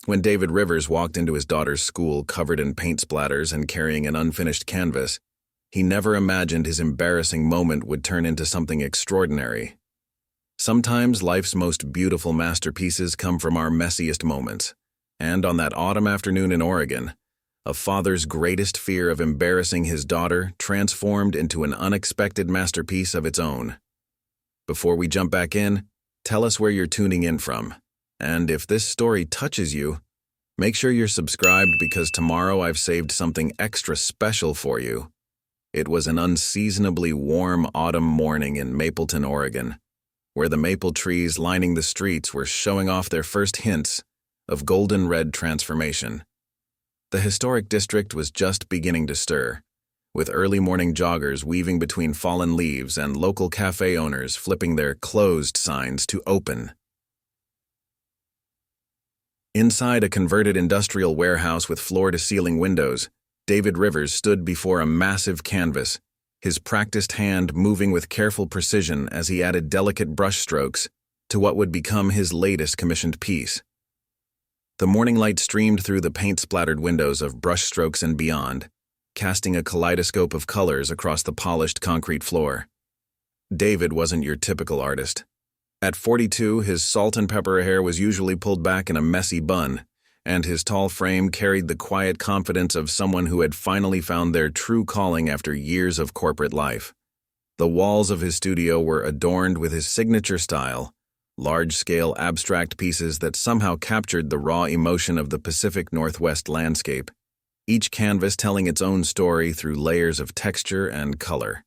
When David Rivers walked into his daughter's school covered in paint splatters and carrying an unfinished canvas, he never imagined his embarrassing moment would turn into something extraordinary. Sometimes life's most beautiful masterpieces come from our messiest moments, and on that autumn afternoon in Oregon, a father's greatest fear of embarrassing his daughter transformed into an unexpected masterpiece of its own. Before we jump back in, tell us where you're tuning in from. And if this story touches you, make sure you're subscribed because tomorrow I've saved something extra special for you. It was an unseasonably warm autumn morning in Mapleton, Oregon, where the maple trees lining the streets were showing off their first hints of golden red transformation. The historic district was just beginning to stir, with early morning joggers weaving between fallen leaves and local cafe owners flipping their closed signs to open. Inside a converted industrial warehouse with floor-to-ceiling windows, David Rivers stood before a massive canvas, his practiced hand moving with careful precision as he added delicate brushstrokes to what would become his latest commissioned piece. The morning light streamed through the paint-splattered windows of brushstrokes and beyond, casting a kaleidoscope of colors across the polished concrete floor. David wasn't your typical artist. At 42, his salt and pepper hair was usually pulled back in a messy bun, and his tall frame carried the quiet confidence of someone who had finally found their true calling after years of corporate life. The walls of his studio were adorned with his signature style, large-scale abstract pieces that somehow captured the raw emotion of the Pacific Northwest landscape, each canvas telling its own story through layers of texture and color.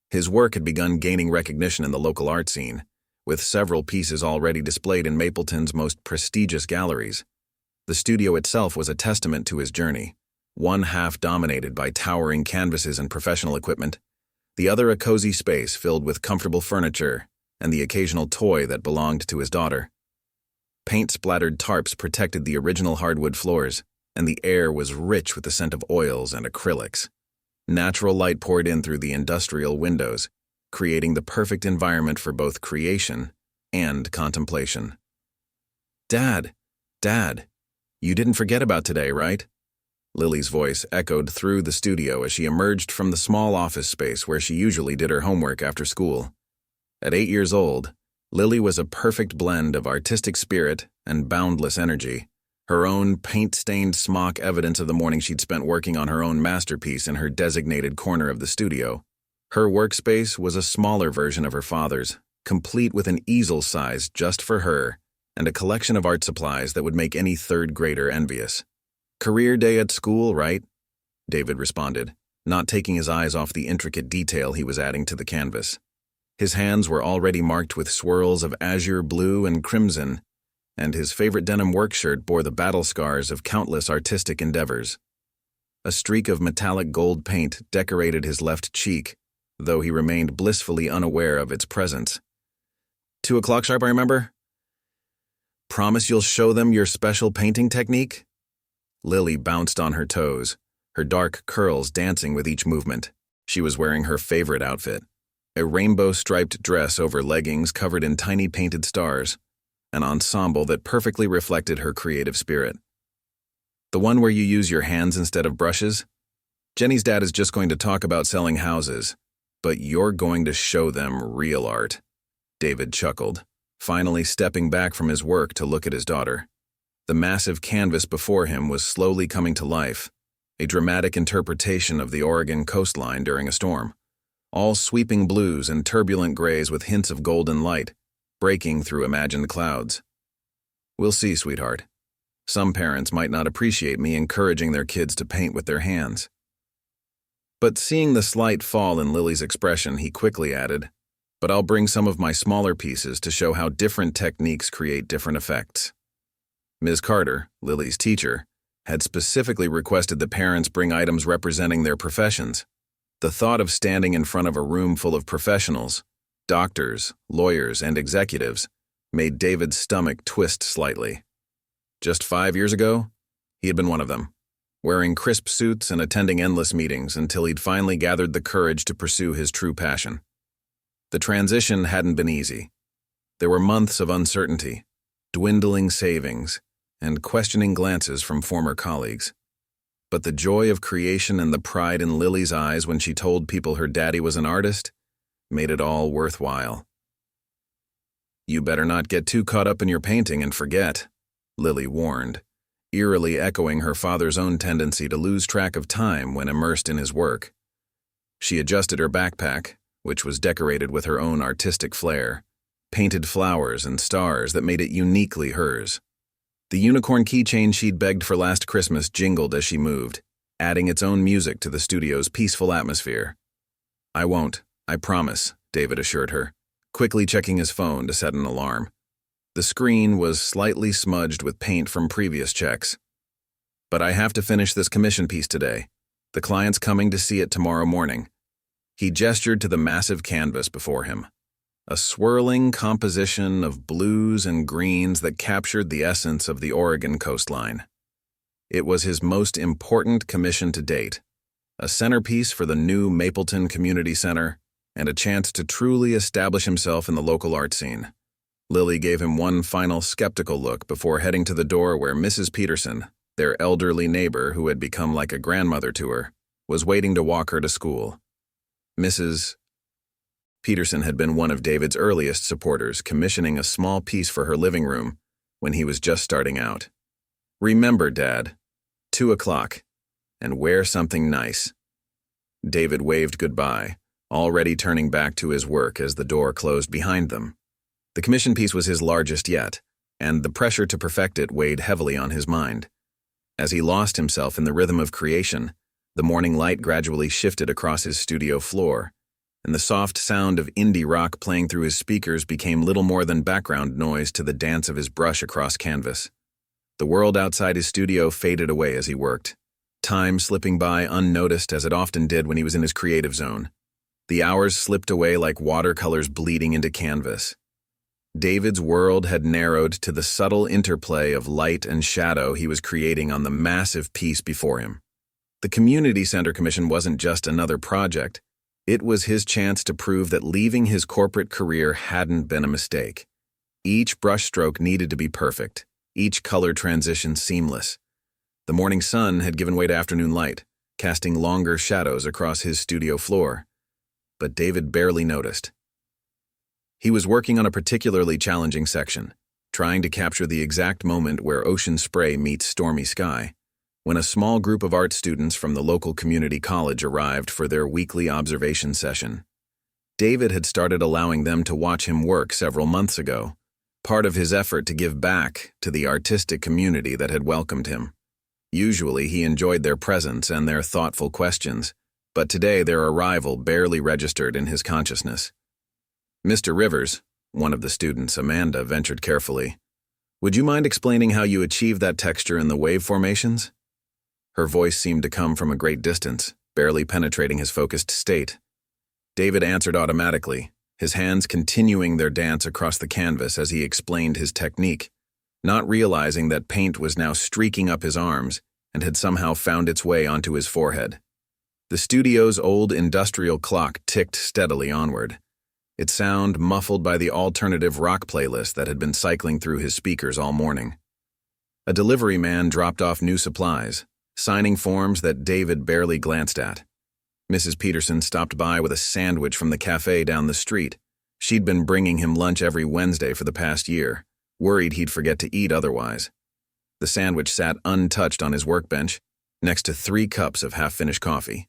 His work had begun gaining recognition in the local art scene, with several pieces already displayed in Mapleton's most prestigious galleries. The studio itself was a testament to his journey, one half dominated by towering canvases and professional equipment, the other a cozy space filled with comfortable furniture and the occasional toy that belonged to his daughter. Paint-splattered tarps protected the original hardwood floors, and the air was rich with the scent of oils and acrylics. Natural light poured in through the industrial windows, creating the perfect environment for both creation and contemplation. Dad, you didn't forget about today, right? Lily's voice echoed through the studio as she emerged from the small office space where she usually did her homework after school. At 8 years old, Lily was a perfect blend of artistic spirit and boundless energy, her own paint-stained smock evidence of the morning she'd spent working on her own masterpiece in her designated corner of the studio. Her workspace was a smaller version of her father's, complete with an easel size just for her, and a collection of art supplies that would make any third grader envious. "Career day at school, right?" David responded, not taking his eyes off the intricate detail he was adding to the canvas. His hands were already marked with swirls of azure blue and crimson, and his favorite denim work shirt bore the battle scars of countless artistic endeavors. A streak of metallic gold paint decorated his left cheek, though he remained blissfully unaware of its presence. 2 o'clock sharp, I remember? Promise you'll show them your special painting technique? Lily bounced on her toes, her dark curls dancing with each movement. She was wearing her favorite outfit, a rainbow-striped dress over leggings covered in tiny painted stars, an ensemble that perfectly reflected her creative spirit. "The one where you use your hands instead of brushes? Jenny's dad is just going to talk about selling houses, but you're going to show them real art," David chuckled, finally stepping back from his work to look at his daughter. The massive canvas before him was slowly coming to life, a dramatic interpretation of the Oregon coastline during a storm, all sweeping blues and turbulent grays with hints of golden light, breaking through imagined clouds. "We'll see, sweetheart. Some parents might not appreciate me encouraging their kids to paint with their hands." But seeing the slight fall in Lily's expression, he quickly added, "But I'll bring some of my smaller pieces to show how different techniques create different effects." Ms. Carter, Lily's teacher, had specifically requested the parents bring items representing their professions. The thought of standing in front of a room full of professionals, doctors, lawyers, and executives, made David's stomach twist slightly. Just 5 years ago, he had been one of them, wearing crisp suits and attending endless meetings until he'd finally gathered the courage to pursue his true passion. The transition hadn't been easy. There were months of uncertainty, dwindling savings, and questioning glances from former colleagues. But the joy of creation and the pride in Lily's eyes when she told people her daddy was an artist made it all worthwhile. "You better not get too caught up in your painting and forget," Lily warned, eerily echoing her father's own tendency to lose track of time when immersed in his work. She adjusted her backpack, which was decorated with her own artistic flair, painted flowers and stars that made it uniquely hers. The unicorn keychain she'd begged for last Christmas jingled as she moved, adding its own music to the studio's peaceful atmosphere. "I won't, I promise," David assured her, quickly checking his phone to set an alarm. The screen was slightly smudged with paint from previous checks. "But I have to finish this commission piece today. The client's coming to see it tomorrow morning." He gestured to the massive canvas before him, a swirling composition of blues and greens that captured the essence of the Oregon coastline. It was his most important commission to date, a centerpiece for the new Mapleton Community Center, and a chance to truly establish himself in the local art scene. Lily gave him one final skeptical look before heading to the door where Mrs. Peterson, their elderly neighbor who had become like a grandmother to her, was waiting to walk her to school. Mrs. Peterson had been one of David's earliest supporters, commissioning a small piece for her living room when he was just starting out. "Remember, Dad, 2 o'clock, and wear something nice." David waved goodbye, already turning back to his work as the door closed behind them. The commission piece was his largest yet, and the pressure to perfect it weighed heavily on his mind. As he lost himself in the rhythm of creation, the morning light gradually shifted across his studio floor, and the soft sound of indie rock playing through his speakers became little more than background noise to the dance of his brush across canvas. The world outside his studio faded away as he worked, time slipping by unnoticed as it often did when he was in his creative zone. The hours slipped away like watercolors bleeding into canvas. David's world had narrowed to the subtle interplay of light and shadow he was creating on the massive piece before him. The community center commission wasn't just another project. It was his chance to prove that leaving his corporate career hadn't been a mistake. Each brushstroke needed to be perfect, each color transition seamless. The morning sun had given way to afternoon light, casting longer shadows across his studio floor. But David barely noticed. He was working on a particularly challenging section, trying to capture the exact moment where ocean spray meets stormy sky, when a small group of art students from the local community college arrived for their weekly observation session. David had started allowing them to watch him work several months ago, part of his effort to give back to the artistic community that had welcomed him. Usually he enjoyed their presence and their thoughtful questions, but today their arrival barely registered in his consciousness. "Mr. Rivers," one of the students, Amanda, ventured carefully, "would you mind explaining how you achieve that texture in the wave formations?" Her voice seemed to come from a great distance, barely penetrating his focused state. David answered automatically, his hands continuing their dance across the canvas as he explained his technique, not realizing that paint was now streaking up his arms and had somehow found its way onto his forehead. The studio's old industrial clock ticked steadily onward, its sound muffled by the alternative rock playlist that had been cycling through his speakers all morning. A delivery man dropped off new supplies, signing forms that David barely glanced at. Mrs. Peterson stopped by with a sandwich from the cafe down the street. She'd been bringing him lunch every Wednesday for the past year, worried he'd forget to eat otherwise. The sandwich sat untouched on his workbench, next to 3 cups of half-finished coffee.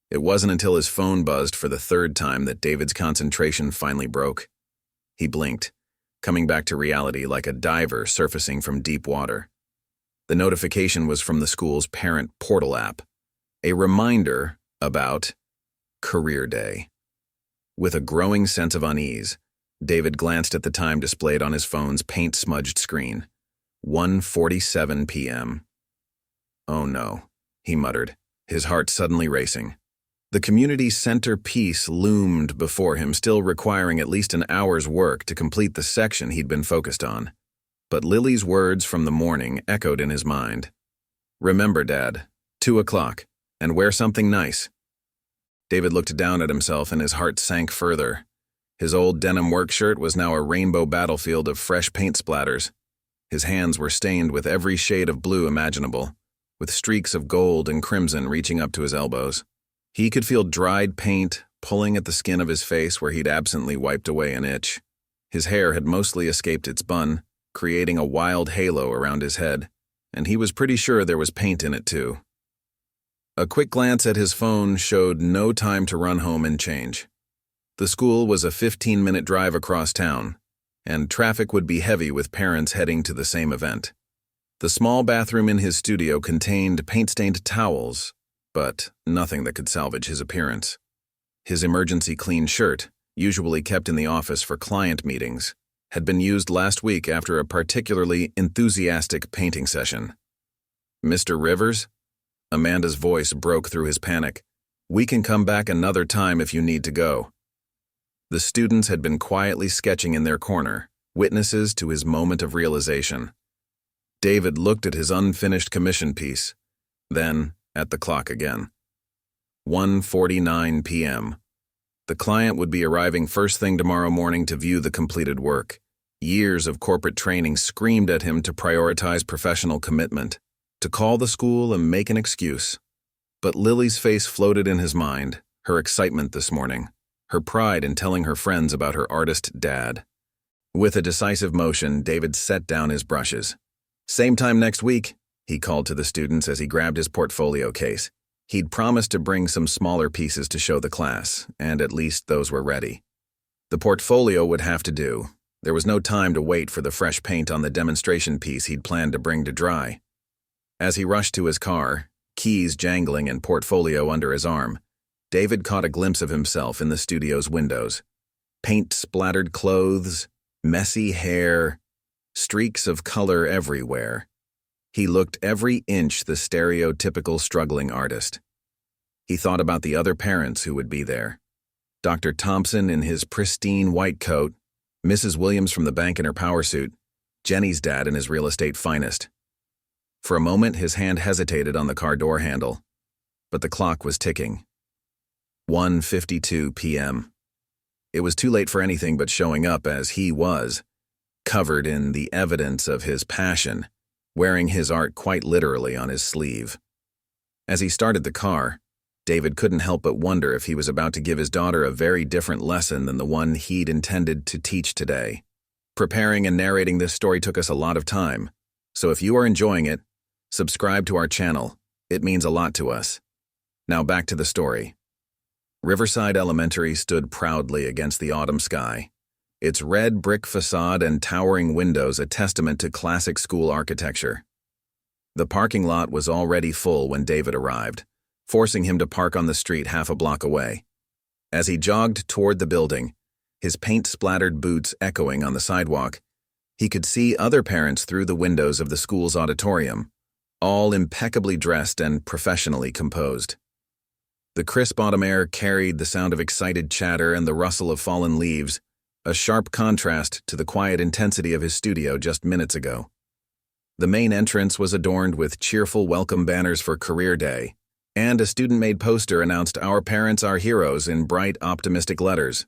It wasn't until his phone buzzed for the 3rd time that David's concentration finally broke. He blinked, coming back to reality like a diver surfacing from deep water. The notification was from the school's parent portal app, a reminder about Career Day. With a growing sense of unease, David glanced at the time displayed on his phone's paint-smudged screen. 1:47 p.m. "Oh no," he muttered, his heart suddenly racing. The community center piece loomed before him, still requiring at least an hour's work to complete the section he'd been focused on. But Lily's words from the morning echoed in his mind. "Remember, Dad, 2 o'clock, and wear something nice." David looked down at himself and his heart sank further. His old denim work shirt was now a rainbow battlefield of fresh paint splatters. His hands were stained with every shade of blue imaginable, with streaks of gold and crimson reaching up to his elbows. He could feel dried paint pulling at the skin of his face where he'd absently wiped away an itch. His hair had mostly escaped its bun, creating a wild halo around his head, and he was pretty sure there was paint in it too. A quick glance at his phone showed no time to run home and change. The school was a 15-minute drive across town, and traffic would be heavy with parents heading to the same event. The small bathroom in his studio contained paint-stained towels, but nothing that could salvage his appearance. His emergency clean shirt, usually kept in the office for client meetings, had been used last week after a particularly enthusiastic painting session. "Mr. Rivers?" Amanda's voice broke through his panic. "We can come back another time if you need to go." The students had been quietly sketching in their corner, witnesses to his moment of realization. David looked at his unfinished commission piece, then at the clock again. 1:49 p.m. The client would be arriving first thing tomorrow morning to view the completed work. Years of corporate training screamed at him to prioritize professional commitment, to call the school and make an excuse. But Lily's face floated in his mind, her excitement this morning, her pride in telling her friends about her artist dad. With a decisive motion, David set down his brushes. "Same time next week," he called to the students as he grabbed his portfolio case. He'd promised to bring some smaller pieces to show the class, and at least those were ready. The portfolio would have to do. There was no time to wait for the fresh paint on the demonstration piece he'd planned to bring to dry. As he rushed to his car, keys jangling and portfolio under his arm, David caught a glimpse of himself in the studio's windows. Paint-splattered clothes, messy hair, streaks of color everywhere. He looked every inch the stereotypical struggling artist. He thought about the other parents who would be there. Dr. Thompson in his pristine white coat, Mrs. Williams from the bank in her power suit, Jenny's dad in his real estate finest. For a moment, his hand hesitated on the car door handle, but the clock was ticking. 1:52 p.m. It was too late for anything but showing up as he was, covered in the evidence of his passion, wearing his art quite literally on his sleeve. As he started the car, David couldn't help but wonder if he was about to give his daughter a very different lesson than the one he'd intended to teach today. Preparing and narrating this story took us a lot of time, so if you are enjoying it, subscribe to our channel. It means a lot to us. Now back to the story. Riverside Elementary stood proudly against the autumn sky, its red brick facade and towering windows a testament to classic school architecture. The parking lot was already full when David arrived, forcing him to park on the street half a block away. As he jogged toward the building, his paint-splattered boots echoing on the sidewalk, he could see other parents through the windows of the school's auditorium, all impeccably dressed and professionally composed. The crisp autumn air carried the sound of excited chatter and the rustle of fallen leaves, a sharp contrast to the quiet intensity of his studio just minutes ago. The main entrance was adorned with cheerful welcome banners for Career Day, and a student-made poster announced "Our parents are heroes" in bright, optimistic letters.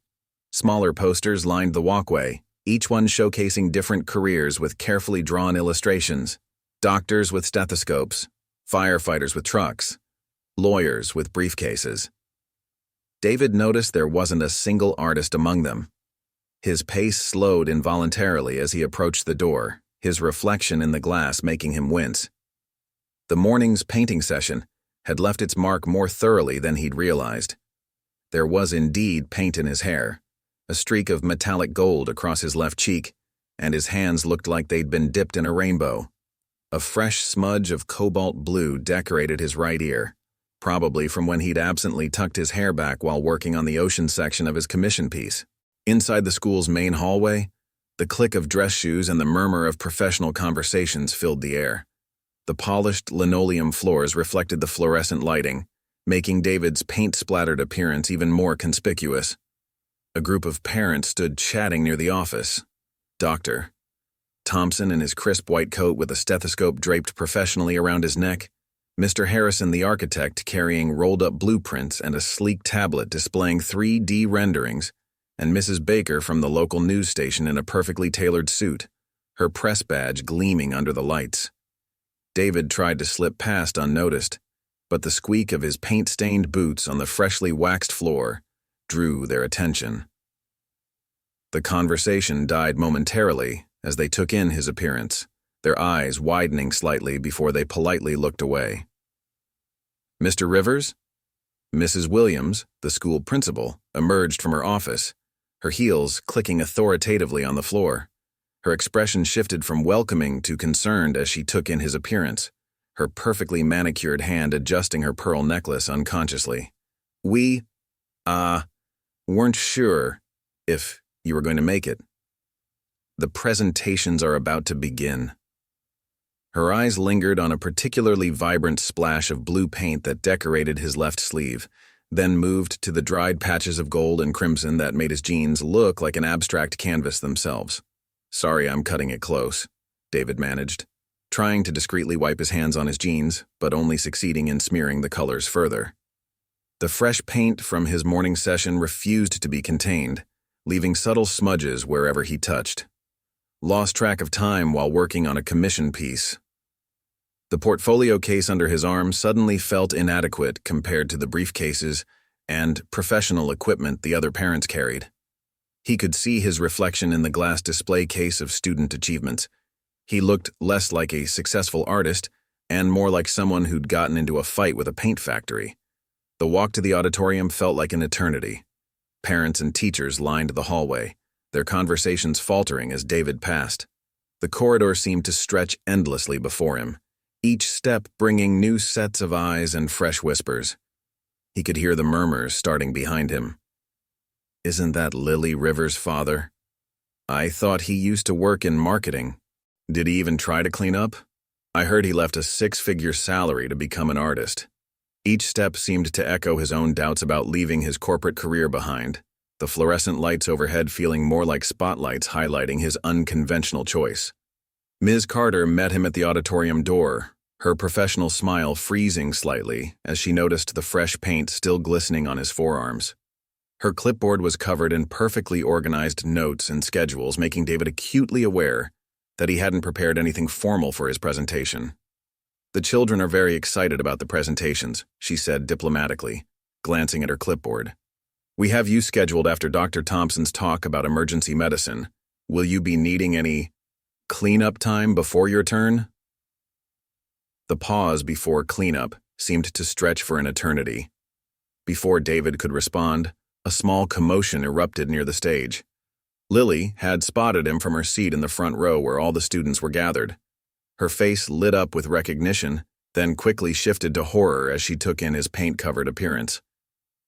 Smaller posters lined the walkway, each one showcasing different careers with carefully drawn illustrations: doctors with stethoscopes, firefighters with trucks, lawyers with briefcases. David noticed there wasn't a single artist among them. His pace slowed involuntarily as he approached the door, his reflection in the glass making him wince. The morning's painting session had left its mark more thoroughly than he'd realized. There was indeed paint in his hair, a streak of metallic gold across his left cheek, and his hands looked like they'd been dipped in a rainbow. A fresh smudge of cobalt blue decorated his right ear, probably from when he'd absently tucked his hair back while working on the ocean section of his commission piece. Inside the school's main hallway, the click of dress shoes and the murmur of professional conversations filled the air. The polished linoleum floors reflected the fluorescent lighting, making David's paint-splattered appearance even more conspicuous. A group of parents stood chatting near the office. Dr. Thompson in his crisp white coat with a stethoscope draped professionally around his neck, Mr. Harrison the architect carrying rolled-up blueprints and a sleek tablet displaying 3D renderings, and Mrs. Baker from the local news station in a perfectly tailored suit, her press badge gleaming under the lights. David tried to slip past unnoticed, but the squeak of his paint-stained boots on the freshly waxed floor drew their attention. The conversation died momentarily as they took in his appearance, their eyes widening slightly before they politely looked away. "Mr. Rivers?" Mrs. Williams, the school principal, emerged from her office, her heels clicking authoritatively on the floor. Her expression shifted from welcoming to concerned as she took in his appearance, her perfectly manicured hand adjusting her pearl necklace unconsciously. "We, weren't sure if you were going to make it. The presentations are about to begin." Her eyes lingered on a particularly vibrant splash of blue paint that decorated his left sleeve, then moved to the dried patches of gold and crimson that made his jeans look like an abstract canvas themselves. "Sorry, I'm cutting it close," David managed, trying to discreetly wipe his hands on his jeans, but only succeeding in smearing the colors further. The fresh paint from his morning session refused to be contained, leaving subtle smudges wherever he touched. Lost track of time while working on a commission piece. The portfolio case under his arm suddenly felt inadequate compared to the briefcases and professional equipment the other parents carried. He could see his reflection in the glass display case of student achievements. He looked less like a successful artist and more like someone who'd gotten into a fight with a paint factory. The walk to the auditorium felt like an eternity. Parents and teachers lined the hallway, their conversations faltering as David passed. The corridor seemed to stretch endlessly before him, each step bringing new sets of eyes and fresh whispers. He could hear the murmurs starting behind him. "Isn't that Lily Rivers' father? I thought he used to work in marketing. Did he even try to clean up? I heard he left a six-figure salary to become an artist." Each step seemed to echo his own doubts about leaving his corporate career behind, the fluorescent lights overhead feeling more like spotlights highlighting his unconventional choice. Ms. Carter met him at the auditorium door, her professional smile freezing slightly as she noticed the fresh paint still glistening on his forearms. Her clipboard was covered in perfectly organized notes and schedules, making David acutely aware that he hadn't prepared anything formal for his presentation. "The children are very excited about the presentations," she said diplomatically, glancing at her clipboard. "We have you scheduled after Dr. Thompson's talk about emergency medicine. Will you be needing any cleanup time before your turn?" The pause before cleanup seemed to stretch for an eternity. Before David could respond, a small commotion erupted near the stage. Lily had spotted him from her seat in the front row where all the students were gathered. Her face lit up with recognition, then quickly shifted to horror as she took in his paint-covered appearance.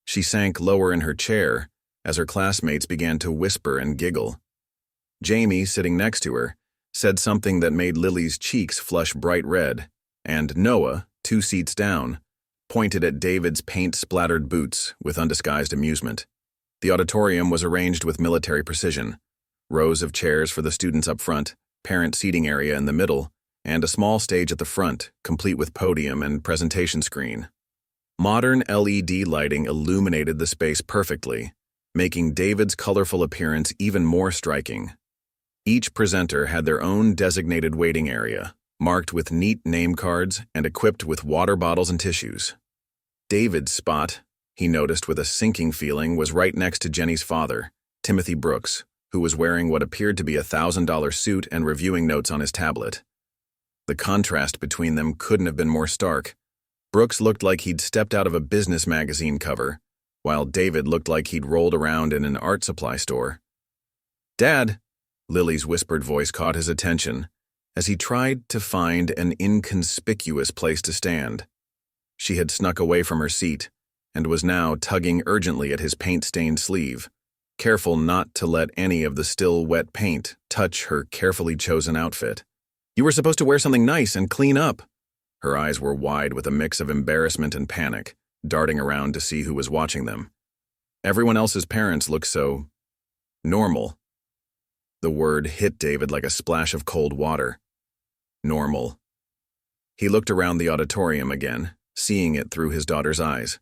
She sank lower in her chair as her classmates began to whisper and giggle. Jamie, sitting next to her, said something that made Lily's cheeks flush bright red, and Noah, 2 seats down, pointed at David's paint-splattered boots with undisguised amusement. The auditorium was arranged with military precision. Rows of chairs for the students up front, parent seating area in the middle, and a small stage at the front, complete with podium and presentation screen. Modern LED lighting illuminated the space perfectly, making David's colorful appearance even more striking. Each presenter had their own designated waiting area, marked with neat name cards and equipped with water bottles and tissues. David's spot, he noticed with a sinking feeling, was right next to Jenny's father, Timothy Brooks, who was wearing what appeared to be a $1,000 suit and reviewing notes on his tablet. The contrast between them couldn't have been more stark. Brooks looked like he'd stepped out of a business magazine cover, while David looked like he'd rolled around in an art supply store. "Dad," Lily's whispered voice caught his attention as he tried to find an inconspicuous place to stand. She had snuck away from her seat and was now tugging urgently at his paint-stained sleeve, careful not to let any of the still wet paint touch her carefully chosen outfit. "You were supposed to wear something nice and clean up." Her eyes were wide with a mix of embarrassment and panic, darting around to see who was watching them. Everyone else's parents looked so normal. The word hit David like a splash of cold water. Normal. He looked around the auditorium again, seeing it through his daughter's eyes.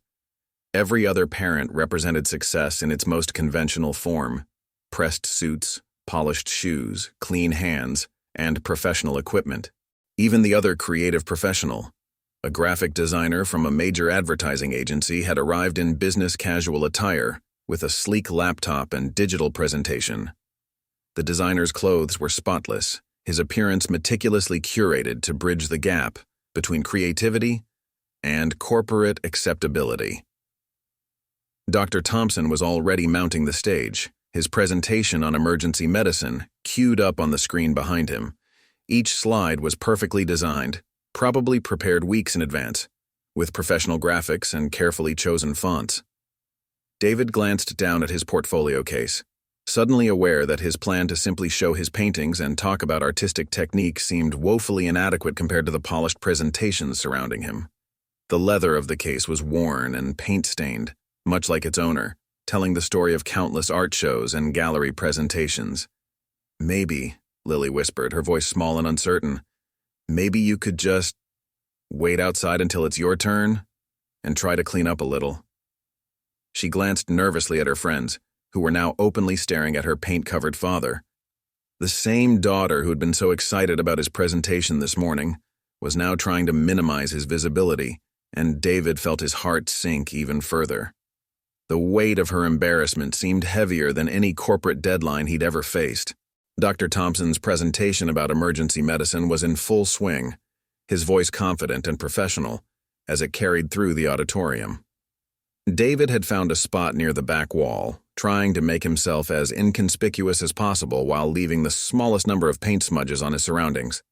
Every other parent represented success in its most conventional form: pressed suits, polished shoes, clean hands, and professional equipment. Even the other creative professional, a graphic designer from a major advertising agency, had arrived in business casual attire with a sleek laptop and digital presentation. The designer's clothes were spotless, his appearance meticulously curated to bridge the gap between creativity and corporate acceptability. Dr. Thompson was already mounting the stage, his presentation on emergency medicine queued up on the screen behind him. Each slide was perfectly designed, probably prepared weeks in advance, with professional graphics and carefully chosen fonts. David glanced down at his portfolio case, suddenly aware that his plan to simply show his paintings and talk about artistic technique seemed woefully inadequate compared to the polished presentations surrounding him. The leather of the case was worn and paint-stained, much like its owner, telling the story of countless art shows and gallery presentations. "Maybe," Lily whispered, her voice small and uncertain, "maybe you could just wait outside until it's your turn and try to clean up a little." She glanced nervously at her friends, who were now openly staring at her paint-covered father. The same daughter who'd been so excited about his presentation this morning was now trying to minimize his visibility, and David felt his heart sink even further. The weight of her embarrassment seemed heavier than any corporate deadline he'd ever faced. Dr. Thompson's presentation about emergency medicine was in full swing, his voice confident and professional, as it carried through the auditorium. David had found a spot near the back wall, trying to make himself as inconspicuous as possible while leaving the smallest number of paint smudges on his surroundings.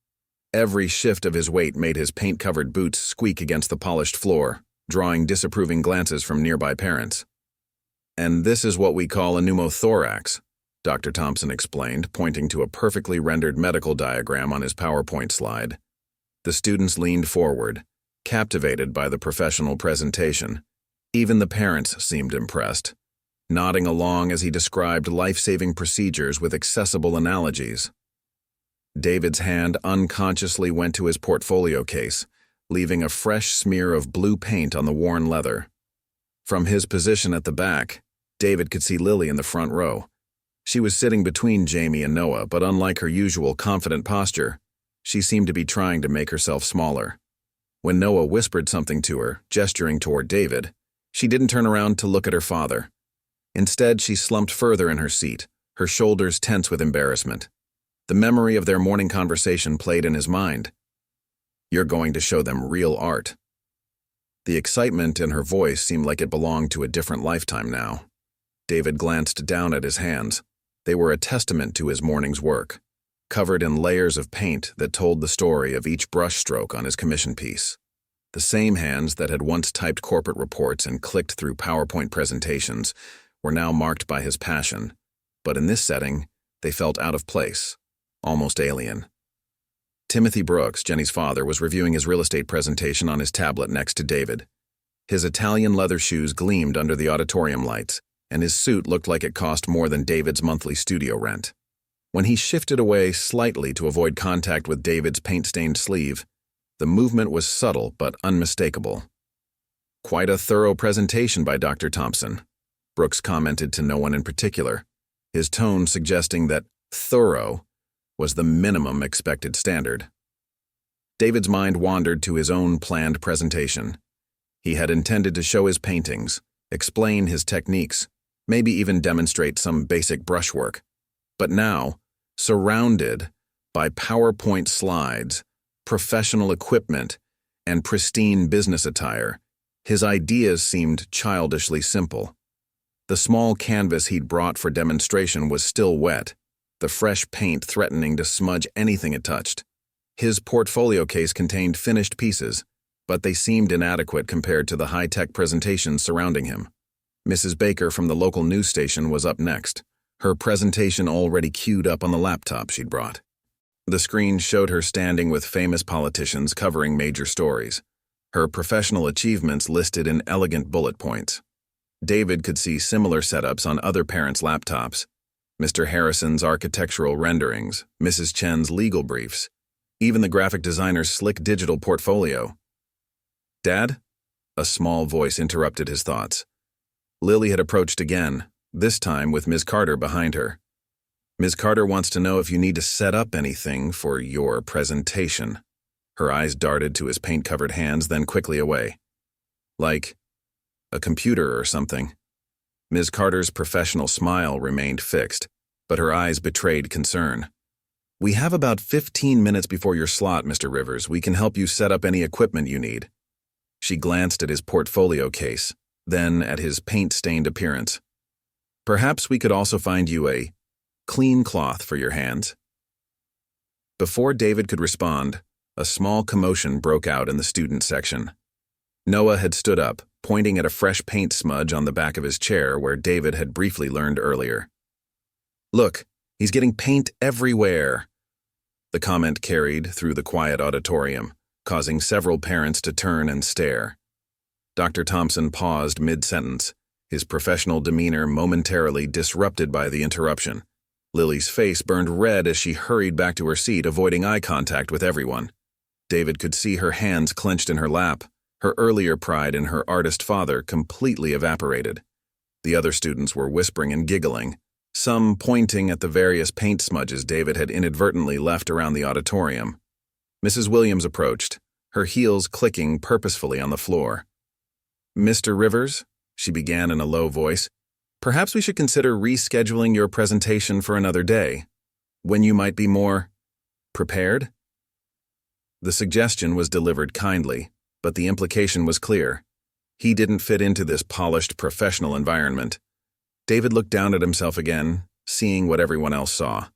Every shift of his weight made his paint-covered boots squeak against the polished floor, drawing disapproving glances from nearby parents. "And this is what we call a pneumothorax," Dr. Thompson explained, pointing to a perfectly rendered medical diagram on his PowerPoint slide. The students leaned forward, captivated by the professional presentation. Even the parents seemed impressed, nodding along as he described life-saving procedures with accessible analogies. David's hand unconsciously went to his portfolio case, leaving a fresh smear of blue paint on the worn leather. From his position at the back, David could see Lily in the front row. She was sitting between Jamie and Noah, but unlike her usual confident posture, she seemed to be trying to make herself smaller. When Noah whispered something to her, gesturing toward David, she didn't turn around to look at her father. Instead, she slumped further in her seat, her shoulders tense with embarrassment. The memory of their morning conversation played in his mind. "You're going to show them real art." The excitement in her voice seemed like it belonged to a different lifetime now. David glanced down at his hands. They were a testament to his morning's work, covered in layers of paint that told the story of each brushstroke on his commission piece. The same hands that had once typed corporate reports and clicked through PowerPoint presentations were now marked by his passion, but in this setting, they felt out of place, almost alien. Timothy Brooks, Jenny's father, was reviewing his real estate presentation on his tablet next to David. His Italian leather shoes gleamed under the auditorium lights, and his suit looked like it cost more than David's monthly studio rent. When he shifted away slightly to avoid contact with David's paint-stained sleeve, the movement was subtle but unmistakable. "Quite a thorough presentation by Dr. Thompson," Brooks commented to no one in particular, his tone suggesting that thorough was the minimum expected standard. David's mind wandered to his own planned presentation. He had intended to show his paintings, explain his techniques, maybe even demonstrate some basic brushwork. But now, surrounded by PowerPoint slides, professional equipment, and pristine business attire, his ideas seemed childishly simple. The small canvas he'd brought for demonstration was still wet, the fresh paint threatening to smudge anything it touched. His portfolio case contained finished pieces, but they seemed inadequate compared to the high-tech presentations surrounding him. Mrs. Baker from the local news station was up next, her presentation already queued up on the laptop she'd brought. The screen showed her standing with famous politicians covering major stories, her professional achievements listed in elegant bullet points. David could see similar setups on other parents' laptops: Mr. Harrison's architectural renderings, Mrs. Chen's legal briefs, even the graphic designer's slick digital portfolio. "Dad?" A small voice interrupted his thoughts. Lily had approached again, this time with Ms. Carter behind her. Ms. Carter wants to know if you need to set up anything for your presentation. Her eyes darted to his paint-covered hands, then quickly away. Like a computer or something. Ms. Carter's professional smile remained fixed, but her eyes betrayed concern. We have about 15 minutes before your slot, Mr. Rivers. We can help you set up any equipment you need. She glanced at his portfolio case, then at his paint-stained appearance. Perhaps we could also find you a clean cloth for your hands. Before David could respond, a small commotion broke out in the student section. Noah had stood up, pointing at a fresh paint smudge on the back of his chair where David had briefly learned earlier. Look, he's getting paint everywhere. The comment carried through the quiet auditorium, causing several parents to turn and stare. Dr. Thompson paused mid-sentence, his professional demeanor momentarily disrupted by the interruption. Lily's face burned red as she hurried back to her seat, avoiding eye contact with everyone. David could see her hands clenched in her lap, her earlier pride in her artist father completely evaporated. The other students were whispering and giggling, some pointing at the various paint smudges David had inadvertently left around the auditorium. Mrs. Williams approached, her heels clicking purposefully on the floor. Mr. Rivers, she began in a low voice, perhaps we should consider rescheduling your presentation for another day, when you might be more prepared? The suggestion was delivered kindly, but the implication was clear. He didn't fit into this polished professional environment. David looked down at himself again, seeing what everyone else saw.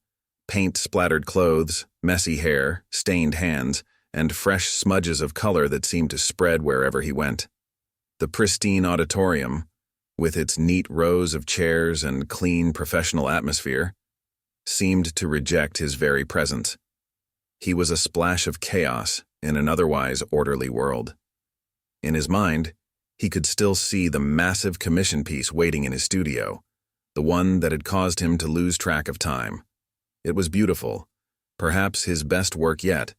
Paint-splattered clothes, messy hair, stained hands, and fresh smudges of color that seemed to spread wherever he went. The pristine auditorium, with its neat rows of chairs and clean professional atmosphere, seemed to reject his very presence. He was a splash of chaos in an otherwise orderly world. In his mind, he could still see the massive commission piece waiting in his studio, the one that had caused him to lose track of time. It was beautiful, perhaps his best work yet,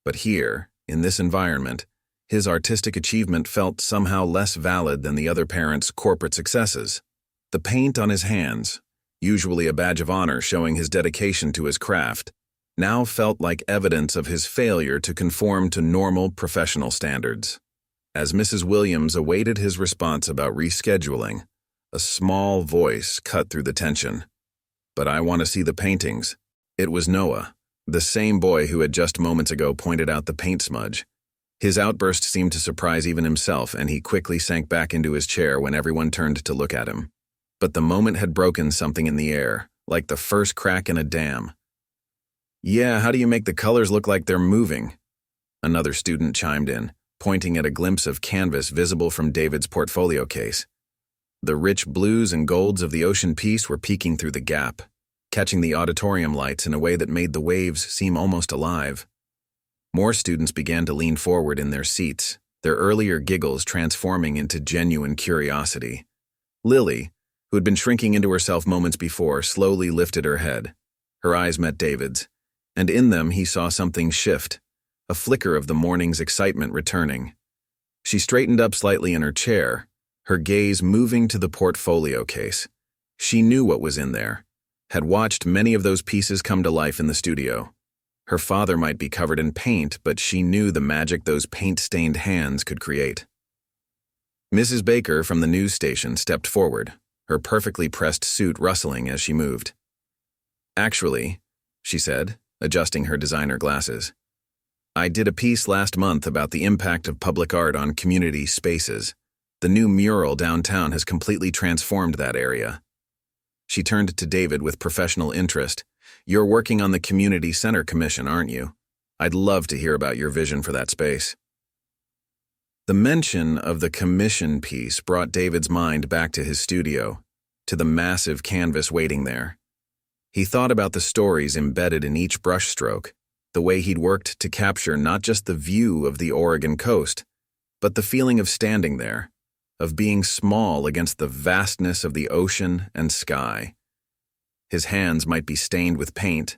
but here, in this environment, his artistic achievement felt somehow less valid than the other parents' corporate successes. The paint on his hands, usually a badge of honor showing his dedication to his craft, now felt like evidence of his failure to conform to normal professional standards. As Mrs. Williams awaited his response about rescheduling, a small voice cut through the tension. But I want to see the paintings. It was Noah, the same boy who had just moments ago pointed out the paint smudge. His outburst seemed to surprise even himself, and he quickly sank back into his chair when everyone turned to look at him. But the moment had broken something in the air, like the first crack in a dam. Yeah, how do you make the colors look like they're moving? Another student chimed in, pointing at a glimpse of canvas visible from David's portfolio case. The rich blues and golds of the ocean piece were peeking through the gap, catching the auditorium lights in a way that made the waves seem almost alive. More students began to lean forward in their seats, their earlier giggles transforming into genuine curiosity. Lily, who had been shrinking into herself moments before, slowly lifted her head. Her eyes met David's, and in them he saw something shift, a flicker of the morning's excitement returning. She straightened up slightly in her chair, her gaze moving to the portfolio case. She knew what was in there, had watched many of those pieces come to life in the studio. Her father might be covered in paint, but she knew the magic those paint-stained hands could create. Mrs. Baker from the news station stepped forward, her perfectly pressed suit rustling as she moved. Actually, she said, adjusting her designer glasses, I did a piece last month about the impact of public art on community spaces. The new mural downtown has completely transformed that area. She turned to David with professional interest. You're working on the Community Center Commission, aren't you? I'd love to hear about your vision for that space. The mention of the commission piece brought David's mind back to his studio, to the massive canvas waiting there. He thought about the stories embedded in each brushstroke, the way he'd worked to capture not just the view of the Oregon coast, but the feeling of standing there, of being small against the vastness of the ocean and sky. His hands might be stained with paint,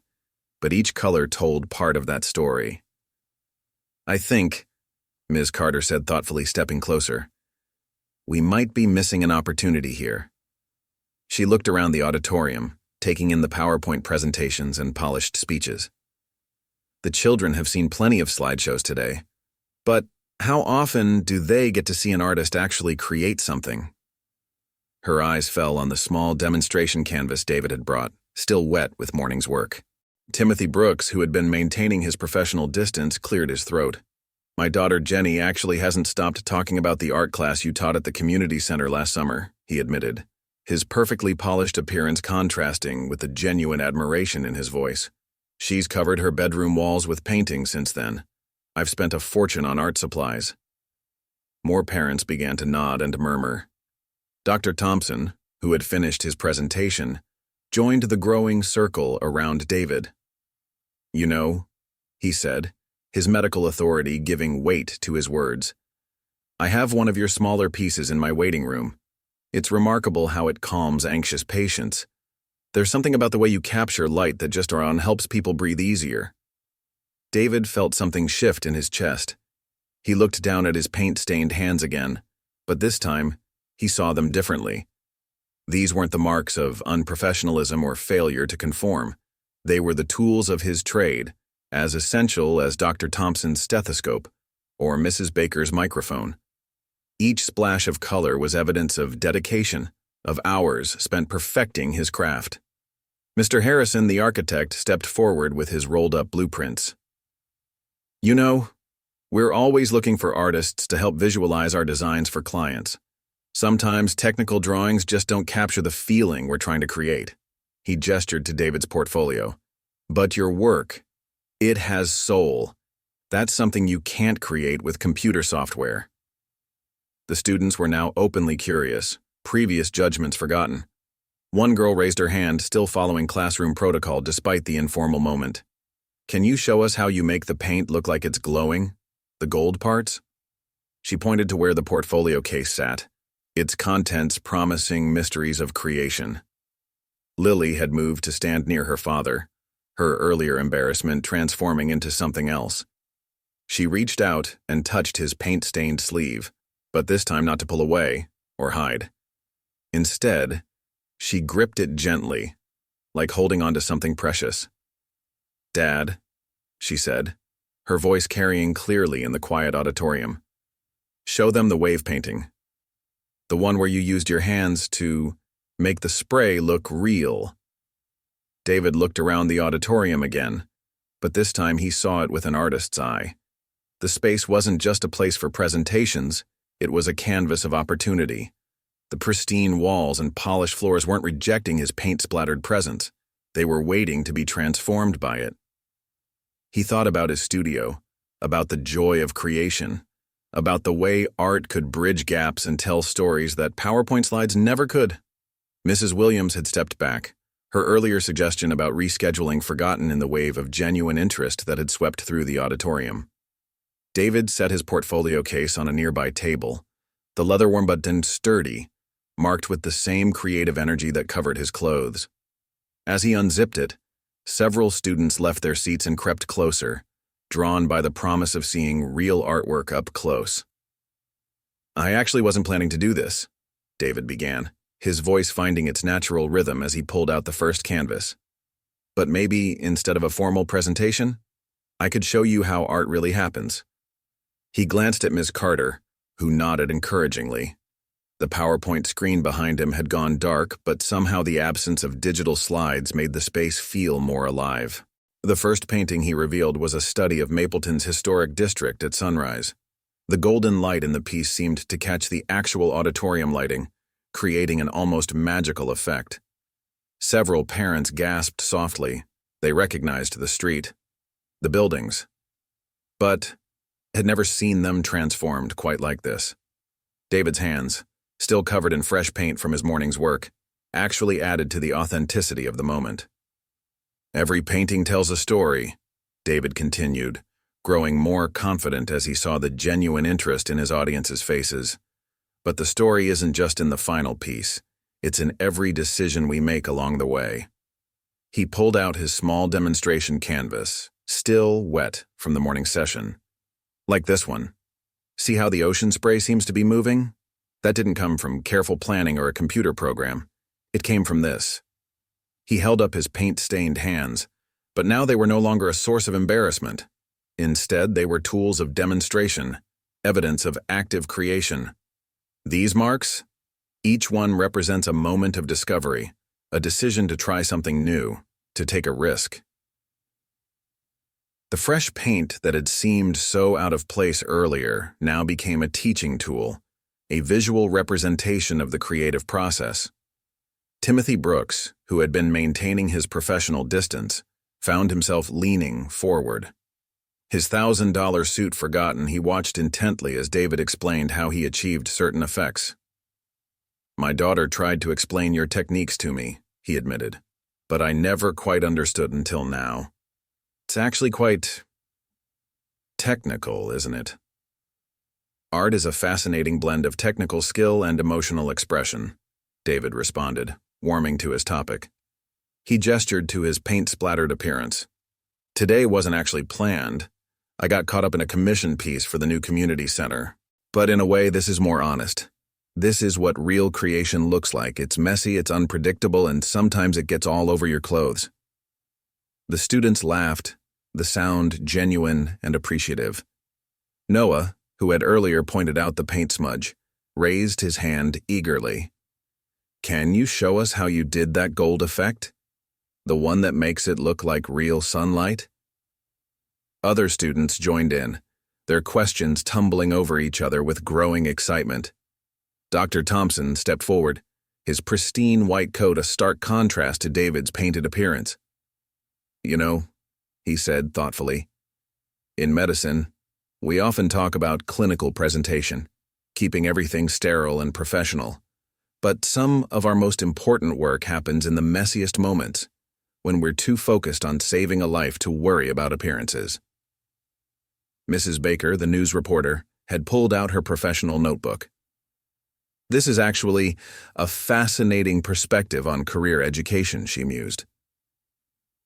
but each color told part of that story. I think, Ms. Carter said thoughtfully, stepping closer, we might be missing an opportunity here. She looked around the auditorium, taking in the PowerPoint presentations and polished speeches. The children have seen plenty of slideshows today, but how often do they get to see an artist actually create something? Her eyes fell on the small demonstration canvas David had brought, still wet with morning's work. Timothy Brooks, who had been maintaining his professional distance, cleared his throat. "My daughter Jenny actually hasn't stopped talking about the art class you taught at the community center last summer," he admitted, his perfectly polished appearance contrasting with the genuine admiration in his voice. "She's covered her bedroom walls with paintings since then. I've spent a fortune on art supplies." More parents began to nod and murmur. Dr. Thompson, who had finished his presentation, joined the growing circle around David. "You know," he said, his medical authority giving weight to his words, "I have one of your smaller pieces in my waiting room. It's remarkable how it calms anxious patients. There's something about the way you capture light that just helps people breathe easier." David felt something shift in his chest. He looked down at his paint-stained hands again, but this time, he saw them differently. These weren't the marks of unprofessionalism or failure to conform. They were the tools of his trade, as essential as Dr. Thompson's stethoscope or Mrs. Baker's microphone. Each splash of color was evidence of dedication, of hours spent perfecting his craft. Mr. Harrison, the architect, stepped forward with his rolled-up blueprints. "You know, we're always looking for artists to help visualize our designs for clients. Sometimes technical drawings just don't capture the feeling we're trying to create." He gestured to David's portfolio. "But your work, it has soul. That's something you can't create with computer software." The students were now openly curious, previous judgments forgotten. One girl raised her hand, still following classroom protocol despite the informal moment. "Can you show us how you make the paint look like it's glowing? The gold parts?" She pointed to where the portfolio case sat, its contents promising mysteries of creation. Lily had moved to stand near her father, her earlier embarrassment transforming into something else. She reached out and touched his paint-stained sleeve, but this time not to pull away or hide. Instead, she gripped it gently, like holding onto something precious. "Dad," she said, her voice carrying clearly in the quiet auditorium, "show them the wave painting. The one where you used your hands to make the spray look real." David looked around the auditorium again, but this time he saw it with an artist's eye. The space wasn't just a place for presentations, it was a canvas of opportunity. The pristine walls and polished floors weren't rejecting his paint-splattered presence. They were waiting to be transformed by it. He thought about his studio, about the joy of creation, about the way art could bridge gaps and tell stories that PowerPoint slides never could. Mrs. Williams had stepped back, her earlier suggestion about rescheduling forgotten in the wave of genuine interest that had swept through the auditorium. David set his portfolio case on a nearby table, the leather-worn button sturdy, marked with the same creative energy that covered his clothes. As he unzipped it, several students left their seats and crept closer, drawn by the promise of seeing real artwork up close. "I actually wasn't planning to do this," David began, his voice finding its natural rhythm as he pulled out the first canvas. "But maybe, instead of a formal presentation, I could show you how art really happens." He glanced at Ms. Carter, who nodded encouragingly. The PowerPoint screen behind him had gone dark, but somehow the absence of digital slides made the space feel more alive. The first painting he revealed was a study of Mapleton's historic district at sunrise. The golden light in the piece seemed to catch the actual auditorium lighting, creating an almost magical effect. Several parents gasped softly. They recognized the street, the buildings, but had never seen them transformed quite like this. David's hands, still covered in fresh paint from his morning's work, actually added to the authenticity of the moment. "Every painting tells a story," David continued, growing more confident as he saw the genuine interest in his audience's faces. "But the story isn't just in the final piece, it's in every decision we make along the way." He pulled out his small demonstration canvas, still wet from the morning session. "Like this one. See how the ocean spray seems to be moving? That didn't come from careful planning or a computer program. It came from this." He held up his paint-stained hands, but now they were no longer a source of embarrassment. Instead, they were tools of demonstration, evidence of active creation. These marks? Each one represents a moment of discovery, a decision to try something new, to take a risk. The fresh paint that had seemed so out of place earlier now became a teaching tool, a visual representation of the creative process. Timothy Brooks, who had been maintaining his professional distance, found himself leaning forward. His $1,000 suit forgotten, he watched intently as David explained how he achieved certain effects. "My daughter tried to explain your techniques to me," he admitted, "but I never quite understood until now. It's actually quite technical, isn't it?" "Art is a fascinating blend of technical skill and emotional expression," David responded, warming to his topic. He gestured to his paint-splattered appearance. "Today wasn't actually planned. I got caught up in a commission piece for the new community center. But in a way, this is more honest. This is what real creation looks like. It's messy, it's unpredictable, and sometimes it gets all over your clothes." The students laughed, the sound genuine and appreciative. Noah, who had earlier pointed out the paint smudge, raised his hand eagerly. "Can you show us how you did that gold effect? The one that makes it look like real sunlight?" Other students joined in, their questions tumbling over each other with growing excitement. Dr. Thompson stepped forward, his pristine white coat a stark contrast to David's painted appearance. "You know," he said thoughtfully, "in medicine, we often talk about clinical presentation, keeping everything sterile and professional. But some of our most important work happens in the messiest moments, when we're too focused on saving a life to worry about appearances." Mrs. Baker, the news reporter, had pulled out her professional notebook. "This is actually a fascinating perspective on career education," she mused.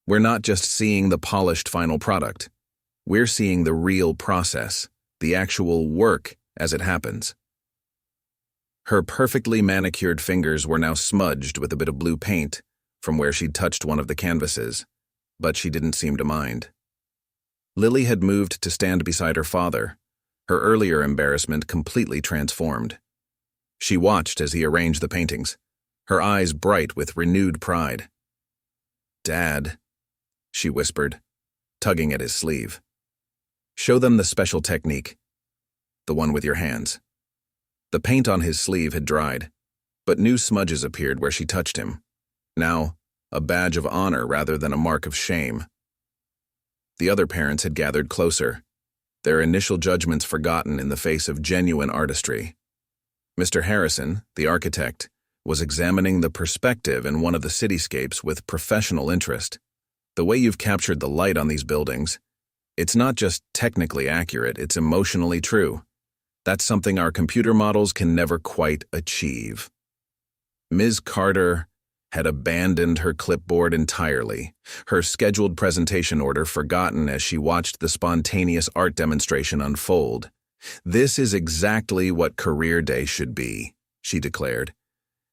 "We're not just seeing the polished final product. We're seeing the real process, the actual work as it happens." Her perfectly manicured fingers were now smudged with a bit of blue paint from where she'd touched one of the canvases, but she didn't seem to mind. Lily had moved to stand beside her father, her earlier embarrassment completely transformed. She watched as he arranged the paintings, her eyes bright with renewed pride. "Dad," she whispered, tugging at his sleeve. "Show them the special technique, the one with your hands." The paint on his sleeve had dried, but new smudges appeared where she touched him, now a badge of honor rather than a mark of shame. The other parents had gathered closer, their initial judgments forgotten in the face of genuine artistry. Mr. Harrison, the architect, was examining the perspective in one of the cityscapes with professional interest. "The way you've captured the light on these buildings, it's not just technically accurate, it's emotionally true. That's something our computer models can never quite achieve." Ms. Carter had abandoned her clipboard entirely, her scheduled presentation order forgotten as she watched the spontaneous art demonstration unfold. "This is exactly what career day should be," she declared.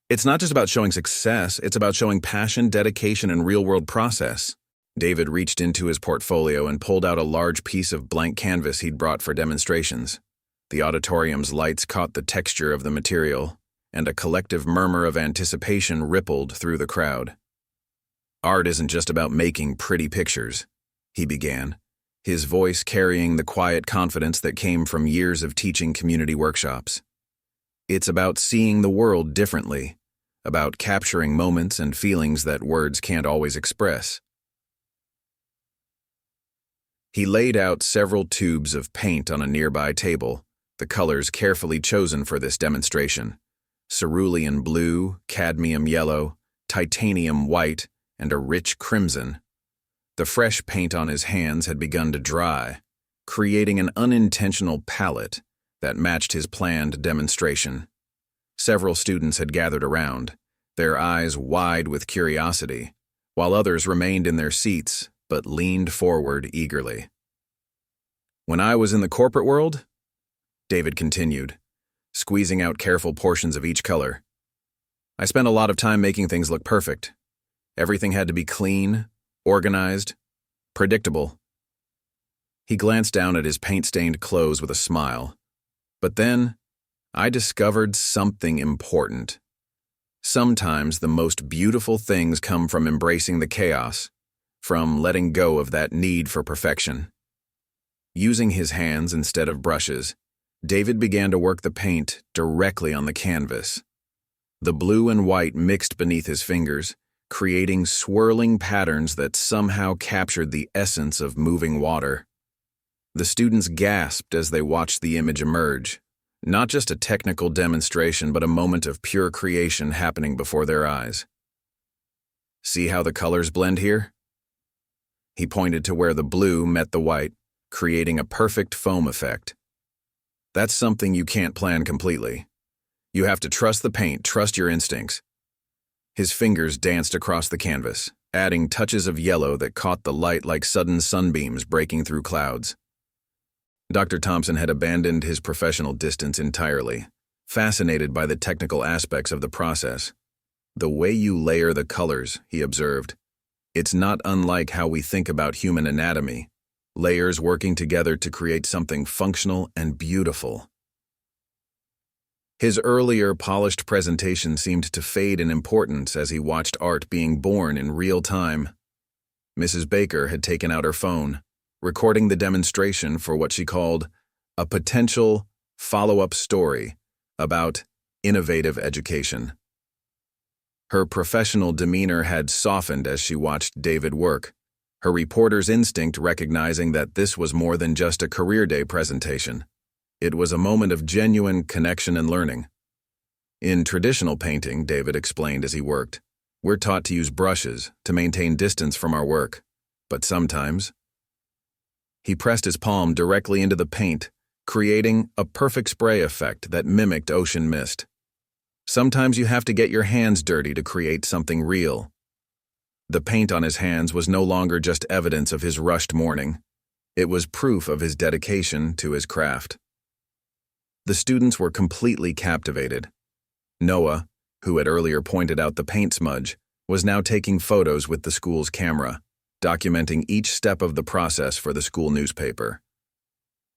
"It's not just about showing success, it's about showing passion, dedication, and real-world process." David reached into his portfolio and pulled out a large piece of blank canvas he'd brought for demonstrations. The auditorium's lights caught the texture of the material, and a collective murmur of anticipation rippled through the crowd. "Art isn't just about making pretty pictures," he began, his voice carrying the quiet confidence that came from years of teaching community workshops. "It's about seeing the world differently, about capturing moments and feelings that words can't always express." He laid out several tubes of paint on a nearby table, the colors carefully chosen for this demonstration: cerulean blue, cadmium yellow, titanium white, and a rich crimson. The fresh paint on his hands had begun to dry, creating an unintentional palette that matched his planned demonstration. Several students had gathered around, their eyes wide with curiosity, while others remained in their seats but leaned forward eagerly. "When I was in the corporate world," David continued, squeezing out careful portions of each color, "I spent a lot of time making things look perfect. Everything had to be clean, organized, predictable. He glanced down at his paint-stained clothes with a smile. But then, I discovered something important. Sometimes the most beautiful things come from embracing the chaos, from letting go of that need for perfection. Using his hands instead of brushes, David began to work the paint directly on the canvas. The blue and white mixed beneath his fingers, creating swirling patterns that somehow captured the essence of moving water. The students gasped as they watched the image emerge, not just a technical demonstration but a moment of pure creation happening before their eyes. See how the colors blend here? He pointed to where the blue met the white, creating a perfect foam effect. That's something you can't plan completely. You have to trust the paint, trust your instincts. His fingers danced across the canvas, adding touches of yellow that caught the light like sudden sunbeams breaking through clouds. Dr. Thompson had abandoned his professional distance entirely, fascinated by the technical aspects of the process. The way you layer the colors, he observed, it's not unlike how we think about human anatomy, layers working together to create something functional and beautiful. His earlier polished presentation seemed to fade in importance as he watched art being born in real time. Mrs. Baker had taken out her phone, recording the demonstration for what she called a potential follow-up story about innovative education. Her professional demeanor had softened as she watched David work, her reporter's instinct recognizing that this was more than just a career day presentation. It was a moment of genuine connection and learning. In traditional painting, David explained as he worked, we're taught to use brushes to maintain distance from our work, but sometimes... He pressed his palm directly into the paint, creating a perfect spray effect that mimicked ocean mist. Sometimes you have to get your hands dirty to create something real. The paint on his hands was no longer just evidence of his rushed morning. It was proof of his dedication to his craft. The students were completely captivated. Noah, who had earlier pointed out the paint smudge, was now taking photos with the school's camera, documenting each step of the process for the school newspaper.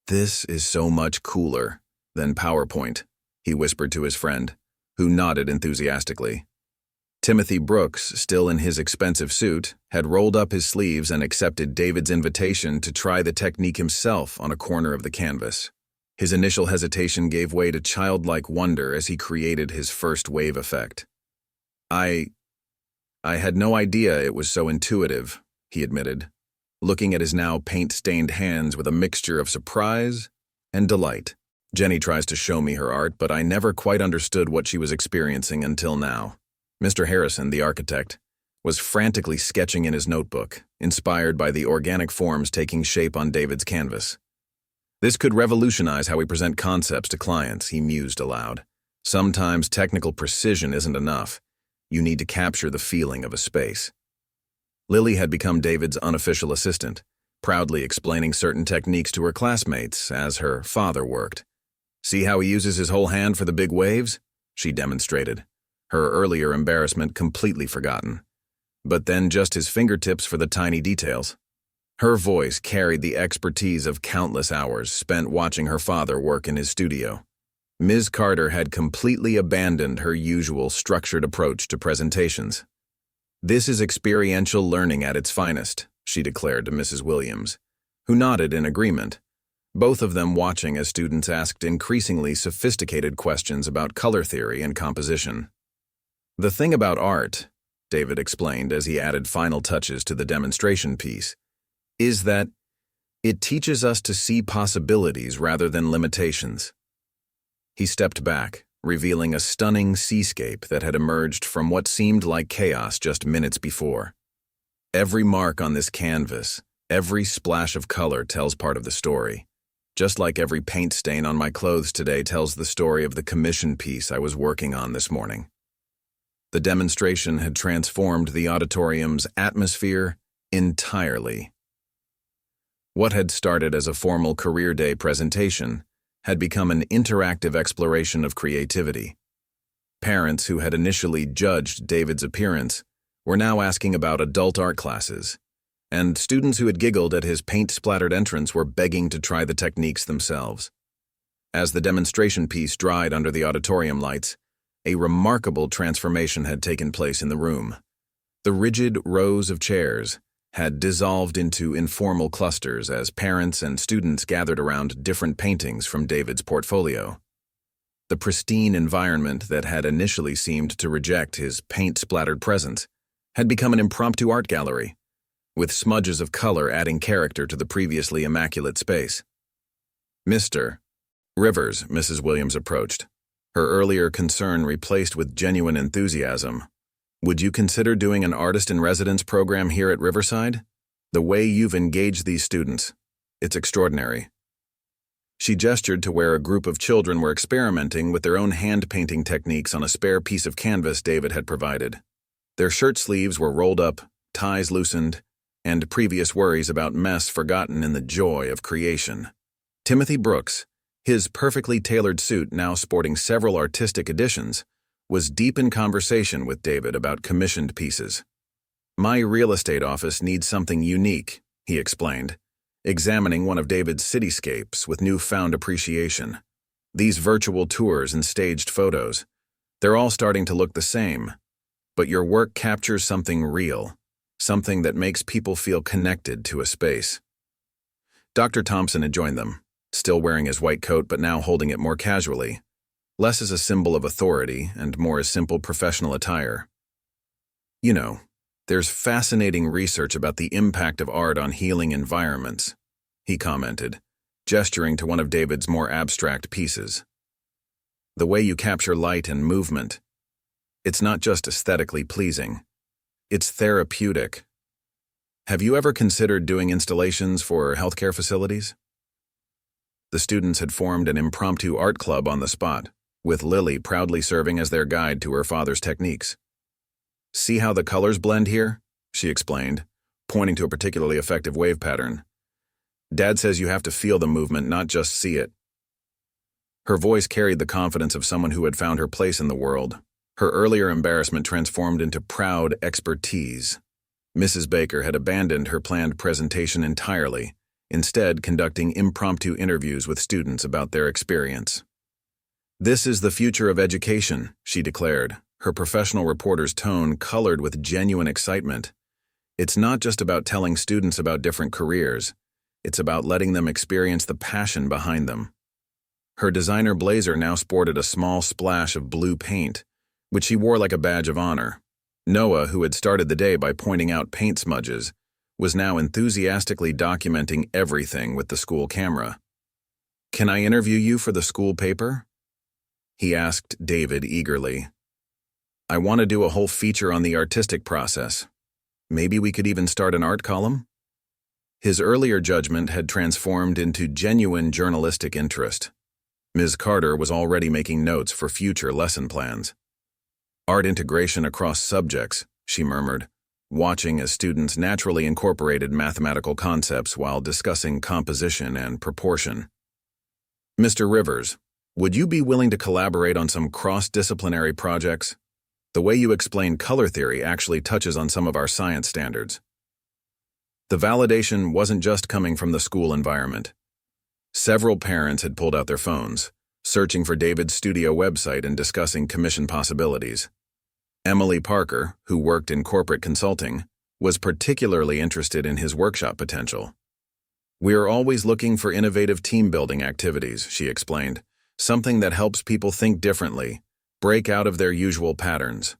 "This is so much cooler than PowerPoint," he whispered to his friend, who nodded enthusiastically. Timothy Brooks, still in his expensive suit, had rolled up his sleeves and accepted David's invitation to try the technique himself on a corner of the canvas. His initial hesitation gave way to childlike wonder as he created his first wave effect. I had no idea it was so intuitive," he admitted, looking at his now paint-stained hands with a mixture of surprise and delight. "Jenny tries to show me her art, but I never quite understood what she was experiencing until now." Mr. Harrison, the architect, was frantically sketching in his notebook, inspired by the organic forms taking shape on David's canvas. "This could revolutionize how we present concepts to clients," he mused aloud. "Sometimes technical precision isn't enough. You need to capture the feeling of a space." Lily had become David's unofficial assistant, proudly explaining certain techniques to her classmates as her father worked. "See how he uses his whole hand for the big waves?" she demonstrated, her earlier embarrassment completely forgotten. But then just his fingertips for the tiny details. Her voice carried the expertise of countless hours spent watching her father work in his studio. Ms. Carter had completely abandoned her usual structured approach to presentations. "This is experiential learning at its finest," she declared to Mrs. Williams, who nodded in agreement, both of them watching as students asked increasingly sophisticated questions about color theory and composition. "The thing about art," David explained as he added final touches to the demonstration piece, "is that it teaches us to see possibilities rather than limitations." He stepped back, revealing a stunning seascape that had emerged from what seemed like chaos just minutes before. "Every mark on this canvas, every splash of color tells part of the story, just like every paint stain on my clothes today tells the story of the commission piece I was working on this morning." The demonstration had transformed the auditorium's atmosphere entirely. What had started as a formal career day presentation had become an interactive exploration of creativity. Parents who had initially judged David's appearance were now asking about adult art classes, and students who had giggled at his paint-splattered entrance were begging to try the techniques themselves. As the demonstration piece dried under the auditorium lights, a remarkable transformation had taken place in the room. The rigid rows of chairs had dissolved into informal clusters as parents and students gathered around different paintings from David's portfolio. The pristine environment that had initially seemed to reject his paint-splattered presence had become an impromptu art gallery, with smudges of color adding character to the previously immaculate space. "Mr. Rivers," Mrs. Williams approached, her earlier concern replaced with genuine enthusiasm. "Would you consider doing an artist-in-residence program here at Riverside? The way you've engaged these students, it's extraordinary." She gestured to where a group of children were experimenting with their own hand-painting techniques on a spare piece of canvas David had provided. Their shirt sleeves were rolled up, ties loosened, and previous worries about mess forgotten in the joy of creation. Timothy Brooks, his perfectly tailored suit now sporting several artistic additions, was deep in conversation with David about commissioned pieces. "My real estate office needs something unique," he explained, examining one of David's cityscapes with newfound appreciation. "These virtual tours and staged photos, they're all starting to look the same, but your work captures something real, something that makes people feel connected to a space." Dr. Thompson had joined them, still wearing his white coat but now holding it more casually, less as a symbol of authority and more as simple professional attire. "You know, there's fascinating research about the impact of art on healing environments," he commented, gesturing to one of David's more abstract pieces. "The way you capture light and movement, it's not just aesthetically pleasing, it's therapeutic. Have you ever considered doing installations for healthcare facilities?" The students had formed an impromptu art club on the spot, with Lily proudly serving as their guide to her father's techniques. "See how the colors blend here?" she explained, pointing to a particularly effective wave pattern. "Dad says you have to feel the movement, not just see it." Her voice carried the confidence of someone who had found her place in the world. Her earlier embarrassment transformed into proud expertise. Mrs. Baker had abandoned her planned presentation entirely, instead conducting impromptu interviews with students about their experience. "This is the future of education," she declared, her professional reporter's tone colored with genuine excitement. "It's not just about telling students about different careers, it's about letting them experience the passion behind them." Her designer blazer now sported a small splash of blue paint, which she wore like a badge of honor. Noah, who had started the day by pointing out paint smudges, was now enthusiastically documenting everything with the school camera. "Can I interview you for the school paper?" he asked David eagerly. "I want to do a whole feature on the artistic process. Maybe we could even start an art column?" His earlier judgment had transformed into genuine journalistic interest. Ms. Carter was already making notes for future lesson plans. "Art integration across subjects," she murmured, watching as students naturally incorporated mathematical concepts while discussing composition and proportion. "Mr. Rivers, would you be willing to collaborate on some cross-disciplinary projects? The way you explain color theory actually touches on some of our science standards." The validation wasn't just coming from the school environment. Several parents had pulled out their phones, searching for David's studio website and discussing commission possibilities. Emily Parker, who worked in corporate consulting, was particularly interested in his workshop potential. "We are always looking for innovative team-building activities," she explained, "something that helps people think differently, break out of their usual patterns.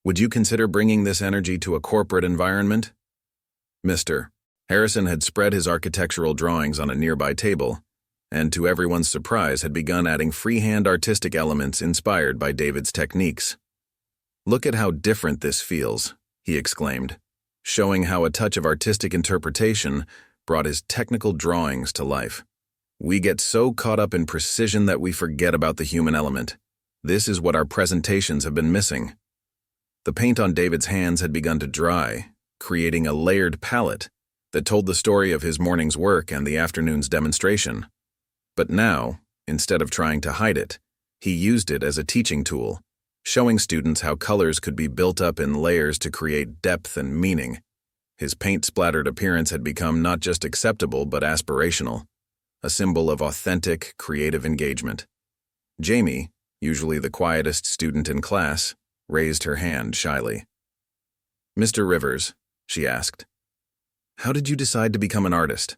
Would you consider bringing this energy to a corporate environment?" Mr. Harrison had spread his architectural drawings on a nearby table, and to everyone's surprise had begun adding freehand artistic elements inspired by David's techniques. "Look at how different this feels," he exclaimed, showing how a touch of artistic interpretation brought his technical drawings to life. "We get so caught up in precision that we forget about the human element. This is what our presentations have been missing." The paint on David's hands had begun to dry, creating a layered palette that told the story of his morning's work and the afternoon's demonstration. But now, instead of trying to hide it, he used it as a teaching tool, showing students how colors could be built up in layers to create depth and meaning. His paint-splattered appearance had become not just acceptable but aspirational, a symbol of authentic, creative engagement. Jamie, usually the quietest student in class, raised her hand shyly. "Mr. Rivers," she asked, "how did you decide to become an artist?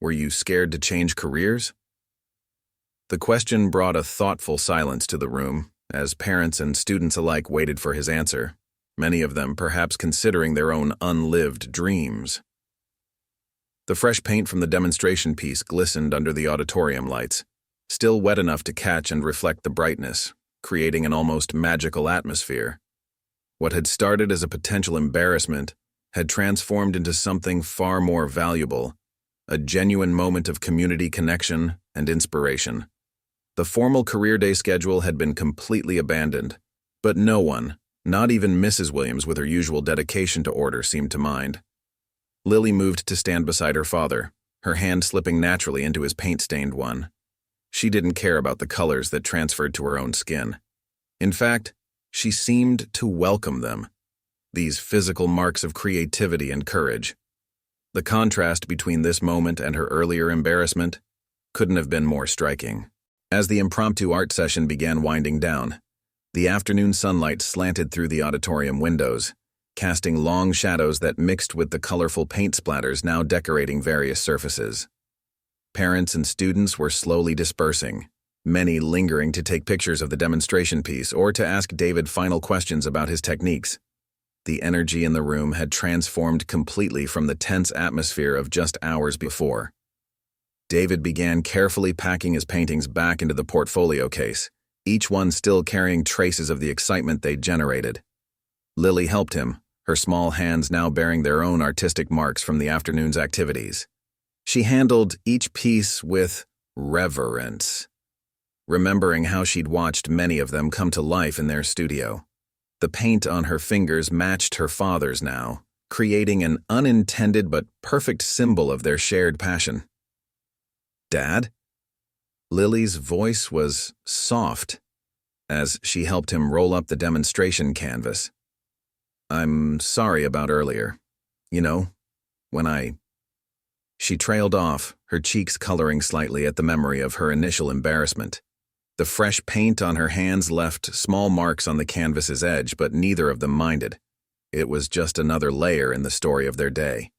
Were you scared to change careers?" The question brought a thoughtful silence to the room, as parents and students alike waited for his answer, many of them perhaps considering their own unlived dreams. The fresh paint from the demonstration piece glistened under the auditorium lights, still wet enough to catch and reflect the brightness, creating an almost magical atmosphere. What had started as a potential embarrassment had transformed into something far more valuable, a genuine moment of community connection and inspiration. The formal career day schedule had been completely abandoned, but no one, not even Mrs. Williams with her usual dedication to order, seemed to mind. Lily moved to stand beside her father, her hand slipping naturally into his paint-stained one. She didn't care about the colors that transferred to her own skin. In fact, she seemed to welcome them, these physical marks of creativity and courage. The contrast between this moment and her earlier embarrassment couldn't have been more striking. As the impromptu art session began winding down, the afternoon sunlight slanted through the auditorium windows, casting long shadows that mixed with the colorful paint splatters now decorating various surfaces. Parents and students were slowly dispersing, many lingering to take pictures of the demonstration piece or to ask David final questions about his techniques. The energy in the room had transformed completely from the tense atmosphere of just hours before. David began carefully packing his paintings back into the portfolio case, each one still carrying traces of the excitement they'd generated. Lily helped him, her small hands now bearing their own artistic marks from the afternoon's activities. She handled each piece with reverence, remembering how she'd watched many of them come to life in their studio. The paint on her fingers matched her father's now, creating an unintended but perfect symbol of their shared passion. "Dad?" Lily's voice was soft as she helped him roll up the demonstration canvas. "I'm sorry about earlier. You know, when She trailed off, her cheeks coloring slightly at the memory of her initial embarrassment. The fresh paint on her hands left small marks on the canvas's edge, but neither of them minded. It was just another layer in the story of their day.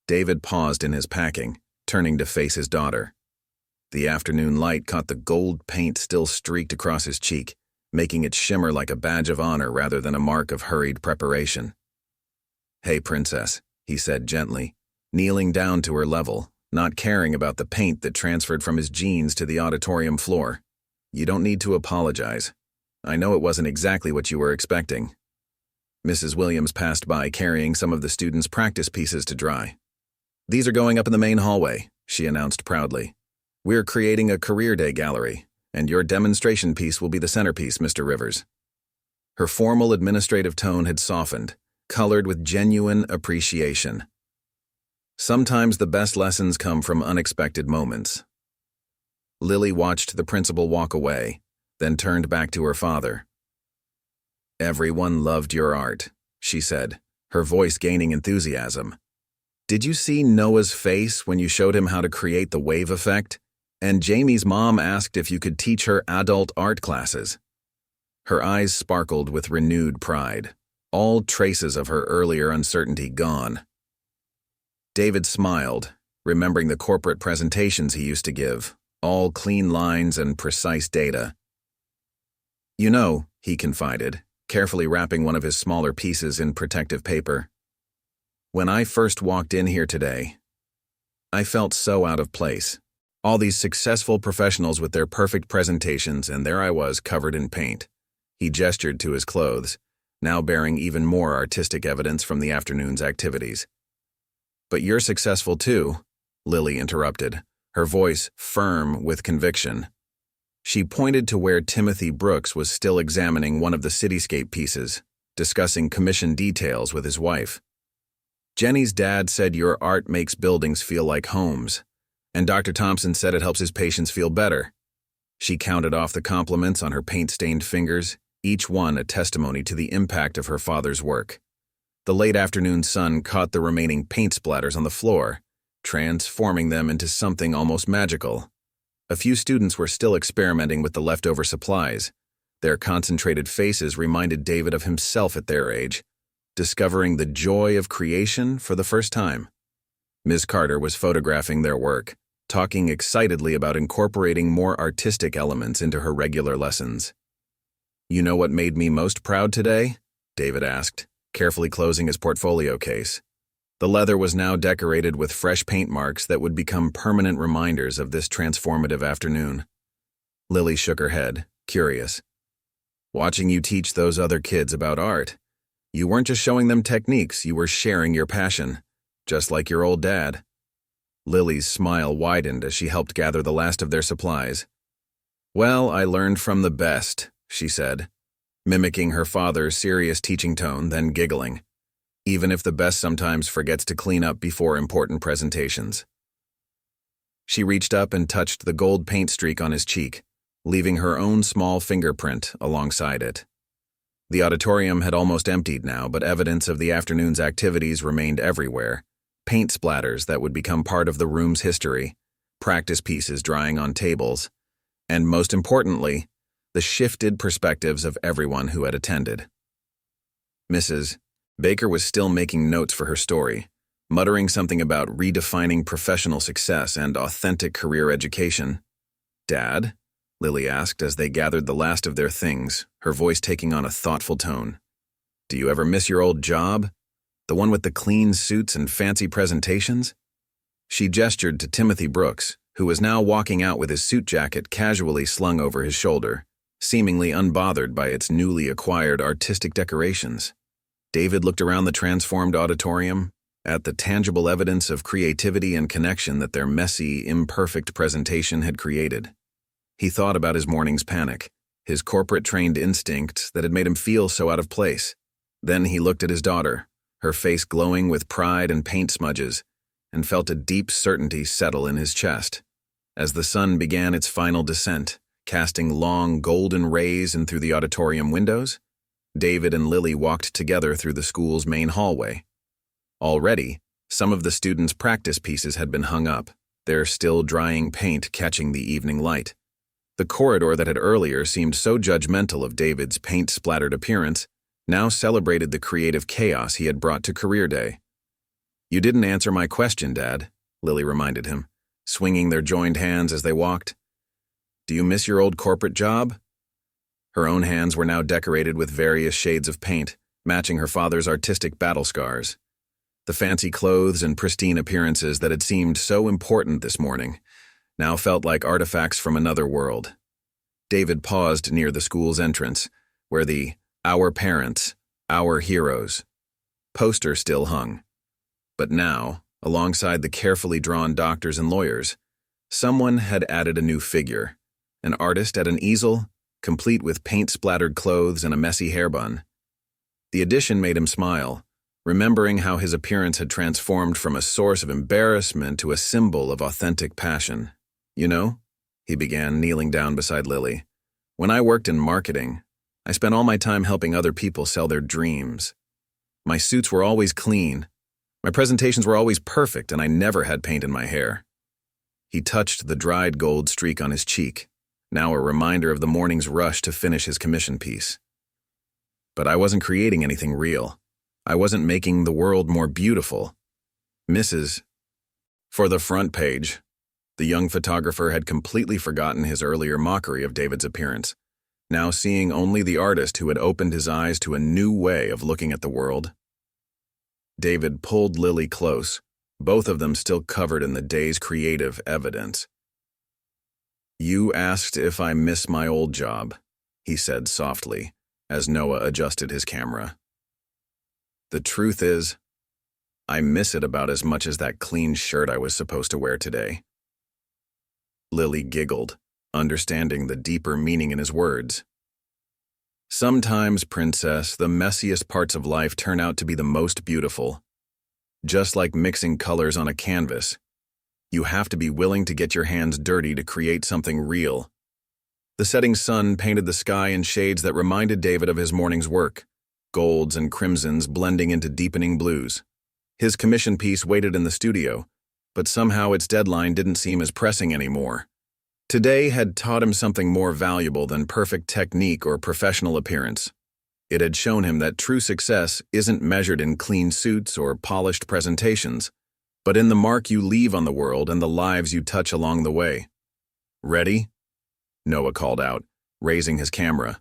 David paused in his packing, turning to face his daughter. The afternoon light caught the gold paint still streaked across his cheek, making it shimmer like a badge of honor rather than a mark of hurried preparation. "Hey, Princess," he said gently, kneeling down to her level, not caring about the paint that transferred from his jeans to the auditorium floor. "You don't need to apologize. I know it wasn't exactly what you were expecting." Mrs. Williams passed by carrying some of the students' practice pieces to dry. "These are going up in the main hallway," she announced proudly. "We're creating a career day gallery, and your demonstration piece will be the centerpiece, Mr. Rivers." Her formal administrative tone had softened, colored with genuine appreciation. Sometimes the best lessons come from unexpected moments. Lily watched the principal walk away, then turned back to her father. "Everyone loved your art," she said, her voice gaining enthusiasm. "Did you see Noah's face when you showed him how to create the wave effect? And Jamie's mom asked if you could teach her adult art classes." Her eyes sparkled with renewed pride, all traces of her earlier uncertainty gone. David smiled, remembering the corporate presentations he used to give, all clean lines and precise data. "You know," he confided, carefully wrapping one of his smaller pieces in protective paper, "when I first walked in here today, I felt so out of place. All these successful professionals with their perfect presentations, and there I was covered in paint." He gestured to his clothes, now bearing even more artistic evidence from the afternoon's activities. "But you're successful too," Lily interrupted, her voice firm with conviction. She pointed to where Timothy Brooks was still examining one of the cityscape pieces, discussing commission details with his wife. "Jenny's dad said your art makes buildings feel like homes, and Dr. Thompson said it helps his patients feel better." She counted off the compliments on her paint-stained fingers, each one a testimony to the impact of her father's work. The late afternoon sun caught the remaining paint splatters on the floor, transforming them into something almost magical. A few students were still experimenting with the leftover supplies. Their concentrated faces reminded David of himself at their age, discovering the joy of creation for the first time. Ms. Carter was photographing their work, talking excitedly about incorporating more artistic elements into her regular lessons. "You know what made me most proud today?" David asked, carefully closing his portfolio case. The leather was now decorated with fresh paint marks that would become permanent reminders of this transformative afternoon. Lily shook her head, curious. "Watching you teach those other kids about art. You weren't just showing them techniques, you were sharing your passion, just like your old dad." Lily's smile widened as she helped gather the last of their supplies. "Well, I learned from the best," she said, mimicking her father's serious teaching tone, then giggling. "Even if the best sometimes forgets to clean up before important presentations." She reached up and touched the gold paint streak on his cheek, leaving her own small fingerprint alongside it. The auditorium had almost emptied now, but evidence of the afternoon's activities remained everywhere. Paint splatters that would become part of the room's history, practice pieces drying on tables, and most importantly, the shifted perspectives of everyone who had attended. Mrs. Baker was still making notes for her story, muttering something about redefining professional success and authentic career education. "Dad?" Lily asked as they gathered the last of their things, her voice taking on a thoughtful tone. "Do you ever miss your old job? The one with the clean suits and fancy presentations?" She gestured to Timothy Brooks, who was now walking out with his suit jacket casually slung over his shoulder, seemingly unbothered by its newly acquired artistic decorations. David looked around the transformed auditorium, at the tangible evidence of creativity and connection that their messy, imperfect presentation had created. He thought about his morning's panic, his corporate-trained instinct that had made him feel so out of place. Then he looked at his daughter, her face glowing with pride and paint smudges, and felt a deep certainty settle in his chest. As the sun began its final descent, casting long golden rays in through the auditorium windows, David and Lily walked together through the school's main hallway. Already, some of the students' practice pieces had been hung up, their still drying paint catching the evening light. The corridor that had earlier seemed so judgmental of David's paint-splattered appearance now celebrated the creative chaos he had brought to career day. "You didn't answer my question, Dad," Lily reminded him, swinging their joined hands as they walked. "Do you miss your old corporate job?" Her own hands were now decorated with various shades of paint, matching her father's artistic battle scars. The fancy clothes and pristine appearances that had seemed so important this morning now felt like artifacts from another world. David paused near the school's entrance, where the "Our Parents, Our Heroes" poster still hung. But now, alongside the carefully drawn doctors and lawyers, someone had added a new figure, an artist at an easel, complete with paint-splattered clothes and a messy hairbun. The addition made him smile, remembering how his appearance had transformed from a source of embarrassment to a symbol of authentic passion. "You know," he began, kneeling down beside Lily, "when I worked in marketing, I spent all my time helping other people sell their dreams. My suits were always clean, my presentations were always perfect, and I never had paint in my hair." He touched the dried gold streak on his cheek, now a reminder of the morning's rush to finish his commission piece. "But I wasn't creating anything real. I wasn't making the world more beautiful. Mrs. For the front page, the young photographer had completely forgotten his earlier mockery of David's appearance, now seeing only the artist who had opened his eyes to a new way of looking at the world. David pulled Lily close, both of them still covered in the day's creative evidence. "You asked if I miss my old job," he said softly, as Noah adjusted his camera. "The truth is, I miss it about as much as that clean shirt I was supposed to wear today." Lily giggled, understanding the deeper meaning in his words. "Sometimes, Princess, the messiest parts of life turn out to be the most beautiful. Just like mixing colors on a canvas, you have to be willing to get your hands dirty to create something real. The setting sun painted the sky in shades that reminded David of his morning's work, golds and crimsons blending into deepening blues. His commission piece waited in the studio, but somehow its deadline didn't seem as pressing anymore. Today had taught him something more valuable than perfect technique or professional appearance. It had shown him that true success isn't measured in clean suits or polished presentations, but in the mark you leave on the world and the lives you touch along the way. "Ready?" Noah called out, raising his camera.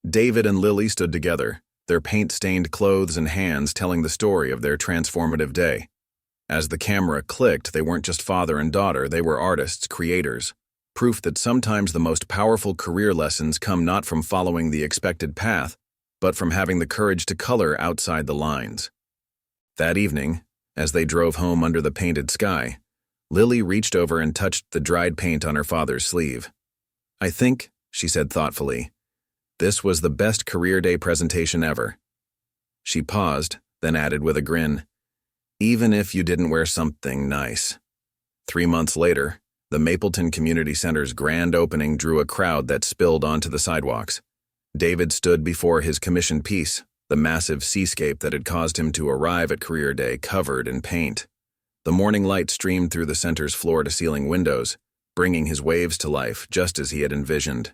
David and Lily stood together, their paint-stained clothes and hands telling the story of their transformative day. As the camera clicked, they weren't just father and daughter, they were artists, creators. Proof that sometimes the most powerful career lessons come not from following the expected path, but from having the courage to color outside the lines. That evening, as they drove home under the painted sky, Lily reached over and touched the dried paint on her father's sleeve. "I think," she said thoughtfully, "this was the best career day presentation ever." She paused, then added with a grin, "Even if you didn't wear something nice." 3 months later, the Mapleton Community Center's grand opening drew a crowd that spilled onto the sidewalks. David stood before his commissioned piece, the massive seascape that had caused him to arrive at career day covered in paint. The morning light streamed through the center's floor-to-ceiling windows, bringing his waves to life just as he had envisioned.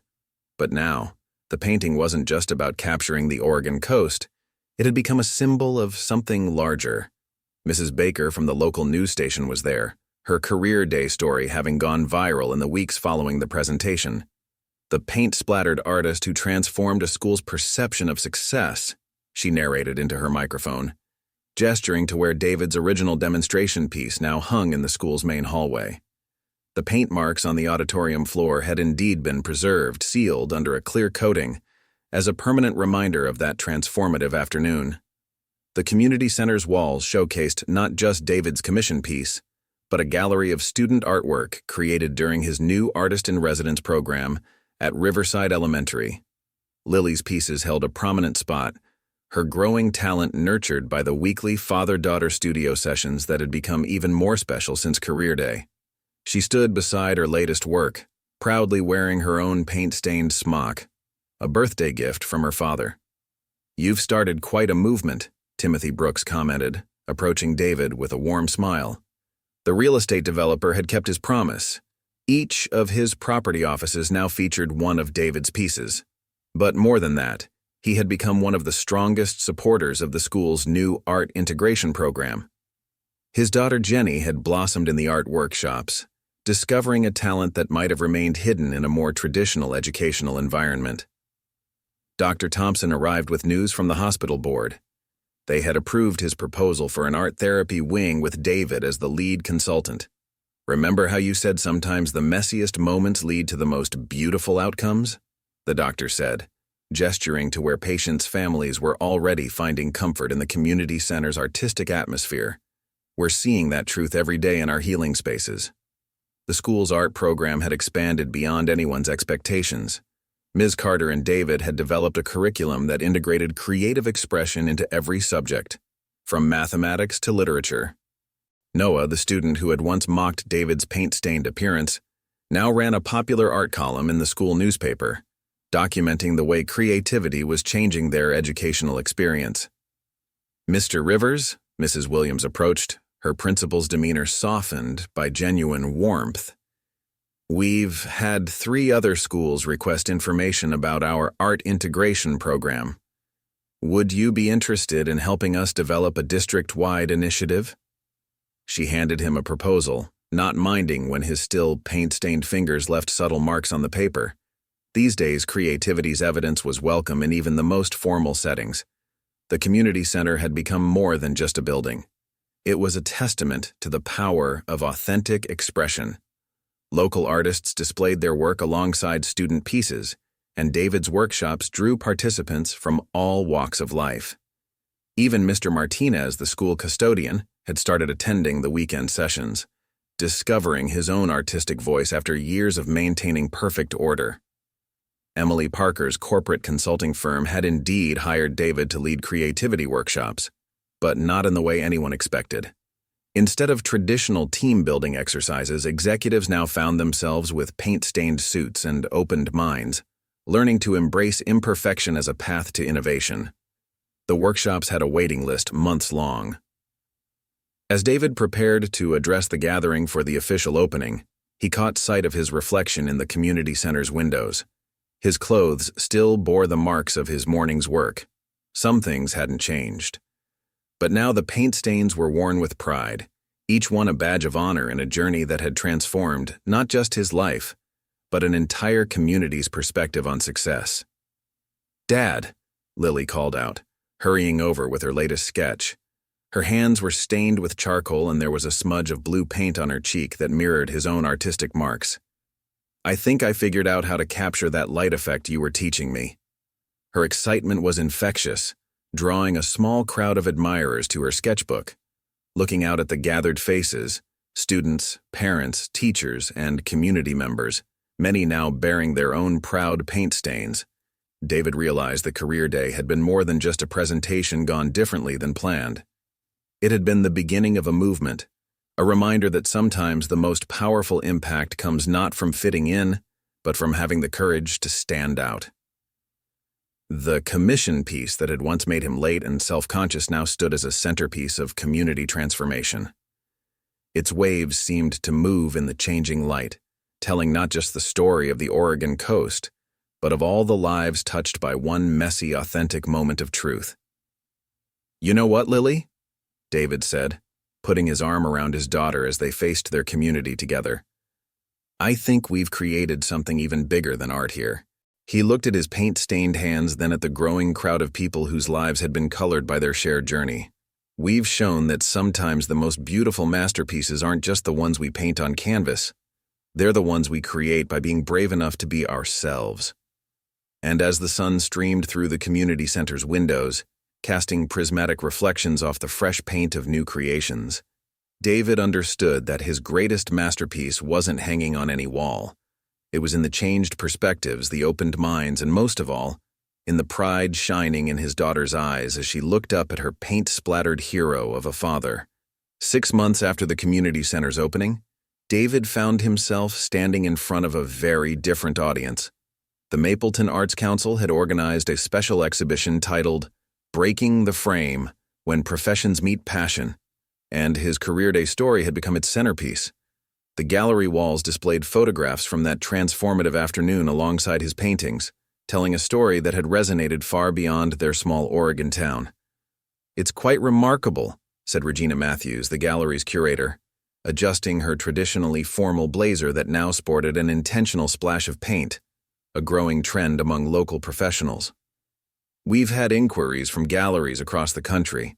But now, the painting wasn't just about capturing the Oregon coast. It had become a symbol of something larger. Mrs. Baker from the local news station was there, her career day story having gone viral in the weeks following the presentation. "The paint-splattered artist who transformed a school's perception of success," she narrated into her microphone, gesturing to where David's original demonstration piece now hung in the school's main hallway. The paint marks on the auditorium floor had indeed been preserved, sealed under a clear coating, as a permanent reminder of that transformative afternoon. The community center's walls showcased not just David's commission piece, but a gallery of student artwork created during his new Artist-in-Residence program at Riverside Elementary. Lily's pieces held a prominent spot, her growing talent nurtured by the weekly father-daughter studio sessions that had become even more special since career day. She stood beside her latest work, proudly wearing her own paint-stained smock, a birthday gift from her father. "You've started quite a movement," Timothy Brooks commented, approaching David with a warm smile. The real estate developer had kept his promise. Each of his property offices now featured one of David's pieces. But more than that, he had become one of the strongest supporters of the school's new art integration program. His daughter Jenny had blossomed in the art workshops, discovering a talent that might have remained hidden in a more traditional educational environment. Dr. Thompson arrived with news from the hospital board. They had approved his proposal for an art therapy wing with David as the lead consultant. "Remember how you said sometimes the messiest moments lead to the most beautiful outcomes?" the doctor said, gesturing to where patients' families were already finding comfort in the community center's artistic atmosphere. "We're seeing that truth every day in our healing spaces." The school's art program had expanded beyond anyone's expectations. Ms. Carter and David had developed a curriculum that integrated creative expression into every subject, from mathematics to literature. Noah, the student who had once mocked David's paint-stained appearance, now ran a popular art column in the school newspaper, documenting the way creativity was changing their educational experience. "Mr. Rivers," Mrs. Williams approached, her principal's demeanor softened by genuine warmth. "We've had 3 other schools request information about our art integration program. Would you be interested in helping us develop a district-wide initiative?" She handed him a proposal, not minding when his still paint-stained fingers left subtle marks on the paper. These days, creativity's evidence was welcome in even the most formal settings. The community center had become more than just a building. It was a testament to the power of authentic expression. Local artists displayed their work alongside student pieces, and David's workshops drew participants from all walks of life. Even Mr. Martinez, the school custodian, had started attending the weekend sessions, discovering his own artistic voice after years of maintaining perfect order. Emily Parker's corporate consulting firm had indeed hired David to lead creativity workshops, but not in the way anyone expected. Instead of traditional team-building exercises, executives now found themselves with paint-stained suits and opened minds, learning to embrace imperfection as a path to innovation. The workshops had a waiting list months long. As David prepared to address the gathering for the official opening, he caught sight of his reflection in the community center's windows. His clothes still bore the marks of his morning's work. Some things hadn't changed. But now the paint stains were worn with pride, each one a badge of honor in a journey that had transformed not just his life, but an entire community's perspective on success. "Dad," Lily called out, hurrying over with her latest sketch. Her hands were stained with charcoal and there was a smudge of blue paint on her cheek that mirrored his own artistic marks. "I think I figured out how to capture that light effect you were teaching me." Her excitement was infectious, drawing a small crowd of admirers to her sketchbook. Looking out at the gathered faces, students, parents, teachers, and community members, many now bearing their own proud paint stains, David realized the career day had been more than just a presentation gone differently than planned. It had been the beginning of a movement, a reminder that sometimes the most powerful impact comes not from fitting in, but from having the courage to stand out. The commission piece that had once made him late and self-conscious now stood as a centerpiece of community transformation. Its waves seemed to move in the changing light, telling not just the story of the Oregon coast, but of all the lives touched by one messy, authentic moment of truth. "You know what, Lily?" David said, putting his arm around his daughter as they faced their community together. "I think we've created something even bigger than art here." He looked at his paint-stained hands, then at the growing crowd of people whose lives had been colored by their shared journey. "We've shown that sometimes the most beautiful masterpieces aren't just the ones we paint on canvas. They're the ones we create by being brave enough to be ourselves." And as the sun streamed through the community center's windows, casting prismatic reflections off the fresh paint of new creations, David understood that his greatest masterpiece wasn't hanging on any wall. It was in the changed perspectives, the opened minds, and most of all, in the pride shining in his daughter's eyes as she looked up at her paint-splattered hero of a father. 6 months after the community center's opening, David found himself standing in front of a very different audience. The Mapleton Arts Council had organized a special exhibition titled "Breaking the Frame: When Professions Meet Passion," and his career day story had become its centerpiece. The gallery walls displayed photographs from that transformative afternoon alongside his paintings, telling a story that had resonated far beyond their small Oregon town. "It's quite remarkable," said Regina Matthews, the gallery's curator, adjusting her traditionally formal blazer that now sported an intentional splash of paint, a growing trend among local professionals. "We've had inquiries from galleries across the country.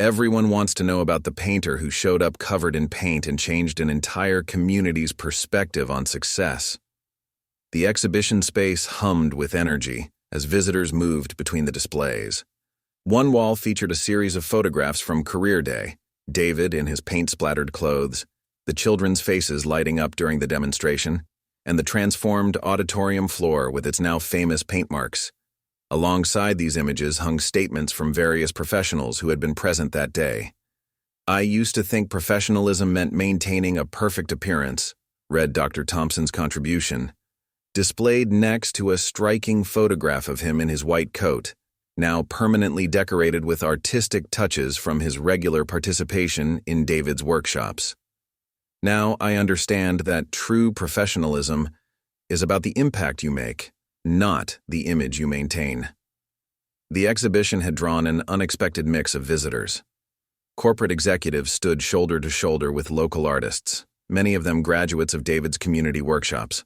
Everyone wants to know about the painter who showed up covered in paint and changed an entire community's perspective on success." The exhibition space hummed with energy as visitors moved between the displays. One wall featured a series of photographs from career day, David in his paint-splattered clothes, the children's faces lighting up during the demonstration, and the transformed auditorium floor with its now famous paint marks. Alongside these images hung statements from various professionals who had been present that day. "I used to think professionalism meant maintaining a perfect appearance," read Dr. Thompson's contribution, displayed next to a striking photograph of him in his white coat, now permanently decorated with artistic touches from his regular participation in David's workshops. "Now I understand that true professionalism is about the impact you make, not the image you maintain." The exhibition had drawn an unexpected mix of visitors. Corporate executives stood shoulder to shoulder with local artists, many of them graduates of David's community workshops.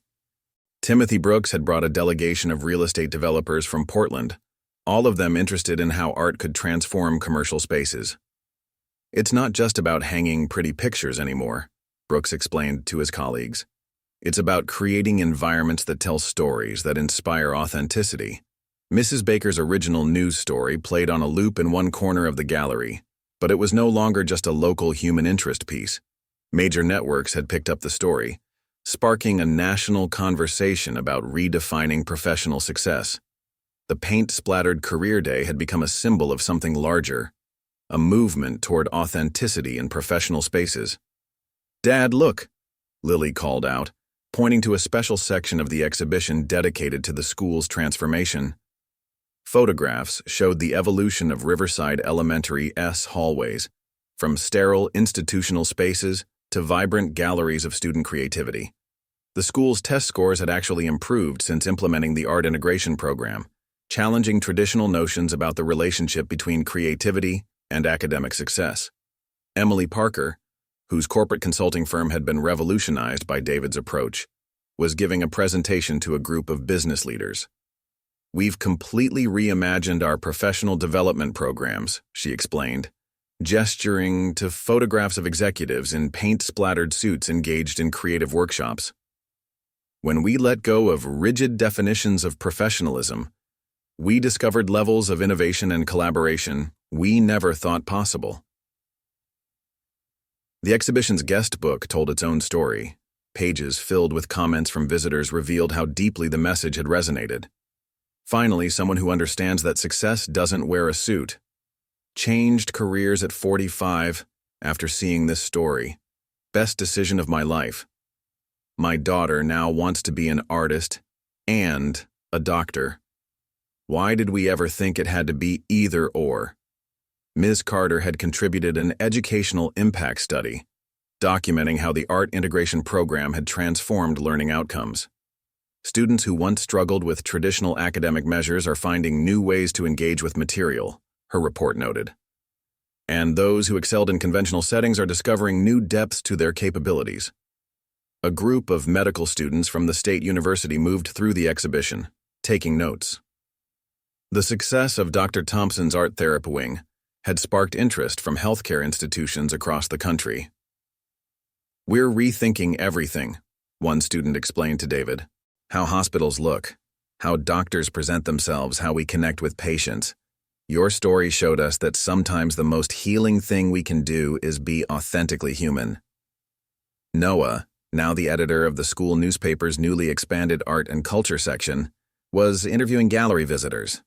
Timothy Brooks had brought a delegation of real estate developers from Portland, all of them interested in how art could transform commercial spaces. "It's not just about hanging pretty pictures anymore," Brooks explained to his colleagues. "It's about creating environments that tell stories that inspire authenticity." Mrs. Baker's original news story played on a loop in one corner of the gallery, but it was no longer just a local human interest piece. Major networks had picked up the story, sparking a national conversation about redefining professional success. The paint-splattered career day had become a symbol of something larger, a movement toward authenticity in professional spaces. "Dad, look," Lily called out, pointing to a special section of the exhibition dedicated to the school's transformation. Photographs showed the evolution of Riverside Elementary's hallways, from sterile institutional spaces to vibrant galleries of student creativity. The school's test scores had actually improved since implementing the art integration program, challenging traditional notions about the relationship between creativity and academic success. Emily Parker, whose corporate consulting firm had been revolutionized by David's approach, was giving a presentation to a group of business leaders. "We've completely reimagined our professional development programs," she explained, gesturing to photographs of executives in paint-splattered suits engaged in creative workshops. "When we let go of rigid definitions of professionalism, we discovered levels of innovation and collaboration we never thought possible." The exhibition's guest book told its own story. Pages filled with comments from visitors revealed how deeply the message had resonated. "Finally, someone who understands that success doesn't wear a suit. Changed careers at 45 after seeing this story. Best decision of my life. My daughter now wants to be an artist and a doctor. Why did we ever think it had to be either or?" Ms. Carter had contributed an educational impact study, documenting how the art integration program had transformed learning outcomes. Students who once struggled with traditional academic measures are finding new ways to engage with material, her report noted. And those who excelled in conventional settings are discovering new depths to their capabilities. A group of medical students from the state university moved through the exhibition, taking notes. The success of Dr. Thompson's art therapy wing had sparked interest from healthcare institutions across the country. "We're rethinking everything," one student explained to David. "How hospitals look, how doctors present themselves, how we connect with patients. Your story showed us that sometimes the most healing thing we can do is be authentically human." Noah, now the editor of the school newspaper's newly expanded art and culture section, was interviewing gallery visitors.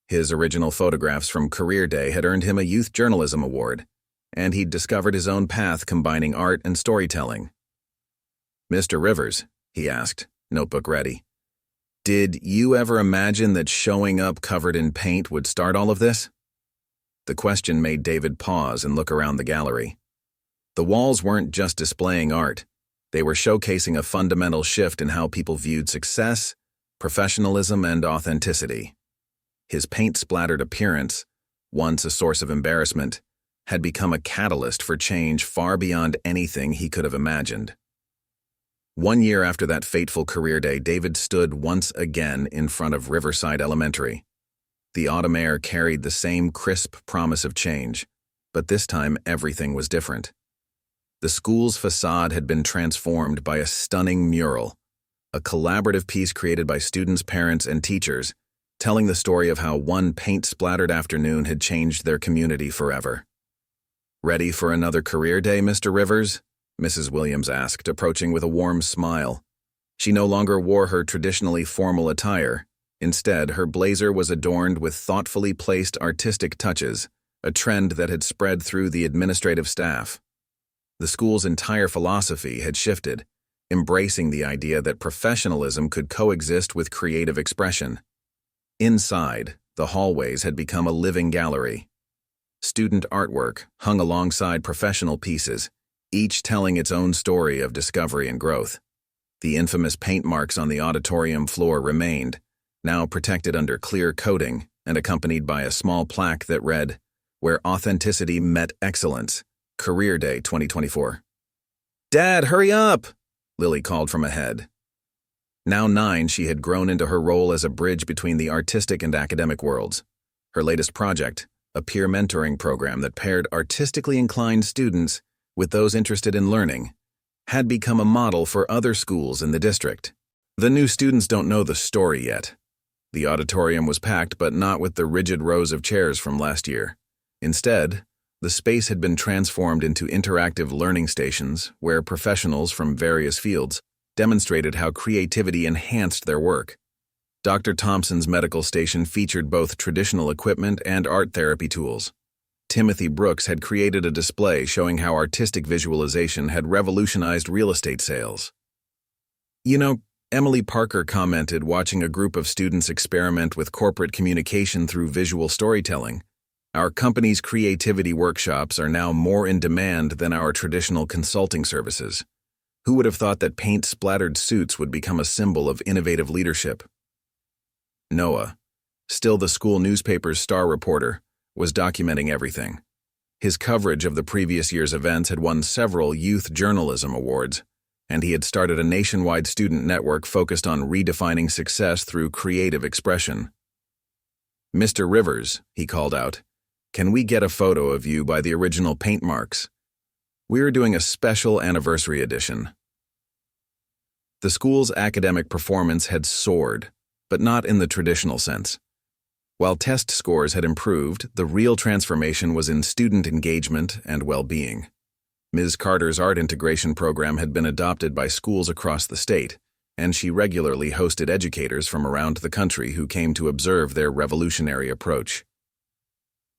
His original photographs from Career Day had earned him a Youth Journalism Award, and he'd discovered his own path combining art and storytelling. "Mr. Rivers," he asked, notebook ready, "did you ever imagine that showing up covered in paint would start all of this?" The question made David pause and look around the gallery. The walls weren't just displaying art. They were showcasing a fundamental shift in how people viewed success, professionalism, and authenticity. His paint-splattered appearance, once a source of embarrassment, had become a catalyst for change far beyond anything he could have imagined. 1 year after that fateful career day, David stood once again in front of Riverside Elementary. The autumn air carried the same crisp promise of change, but this time everything was different. The school's facade had been transformed by a stunning mural, a collaborative piece created by students, parents, and teachers, telling the story of how one paint-splattered afternoon had changed their community forever. "Ready for another career day, Mr. Rivers?" Mrs. Williams asked, approaching with a warm smile. She no longer wore her traditionally formal attire. Instead, her blazer was adorned with thoughtfully placed artistic touches, a trend that had spread through the administrative staff. The school's entire philosophy had shifted, embracing the idea that professionalism could coexist with creative expression. Inside, the hallways had become a living gallery. Student artwork hung alongside professional pieces, each telling its own story of discovery and growth. The infamous paint marks on the auditorium floor remained, now protected under clear coating and accompanied by a small plaque that read, "Where authenticity met excellence, Career Day 2024. "Dad, hurry up!" Lily called from ahead. Now 9, she had grown into her role as a bridge between the artistic and academic worlds. Her latest project, a peer mentoring program that paired artistically inclined students with those interested in learning, had become a model for other schools in the district. The new students don't know the story yet. The auditorium was packed, but not with the rigid rows of chairs from last year. Instead, the space had been transformed into interactive learning stations where professionals from various fields demonstrated how creativity enhanced their work. Dr. Thompson's medical station featured both traditional equipment and art therapy tools. Timothy Brooks had created a display showing how artistic visualization had revolutionized real estate sales. You know, Emily Parker commented watching a group of students experiment with corporate communication through visual storytelling. Our company's creativity workshops are now more in demand than our traditional consulting services. Who would have thought that paint-splattered suits would become a symbol of innovative leadership? Noah, still the school newspaper's star reporter, was documenting everything. His coverage of the previous year's events had won several youth journalism awards, and he had started a nationwide student network focused on redefining success through creative expression. "Mr. Rivers," he called out, "can we get a photo of you by the original paint marks? We're doing a special anniversary edition." The school's academic performance had soared, but not in the traditional sense. While test scores had improved, the real transformation was in student engagement and well-being. Ms. Carter's art integration program had been adopted by schools across the state, and she regularly hosted educators from around the country who came to observe their revolutionary approach.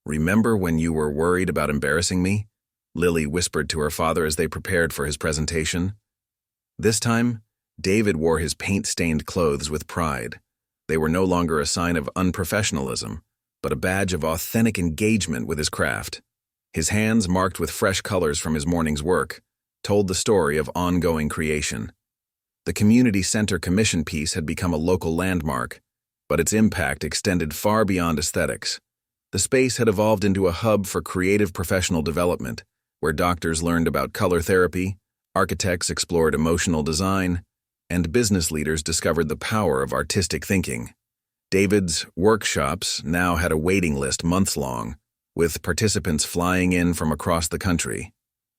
"Remember when you were worried about embarrassing me?" Lily whispered to her father as they prepared for his presentation. This time, David wore his paint-stained clothes with pride. They were no longer a sign of unprofessionalism, but a badge of authentic engagement with his craft. His hands, marked with fresh colors from his morning's work, told the story of ongoing creation. The community center commission piece had become a local landmark, but its impact extended far beyond aesthetics. The space had evolved into a hub for creative professional development, where doctors learned about color therapy, architects explored emotional design, and business leaders discovered the power of artistic thinking. David's workshops now had a waiting list months long, with participants flying in from across the country.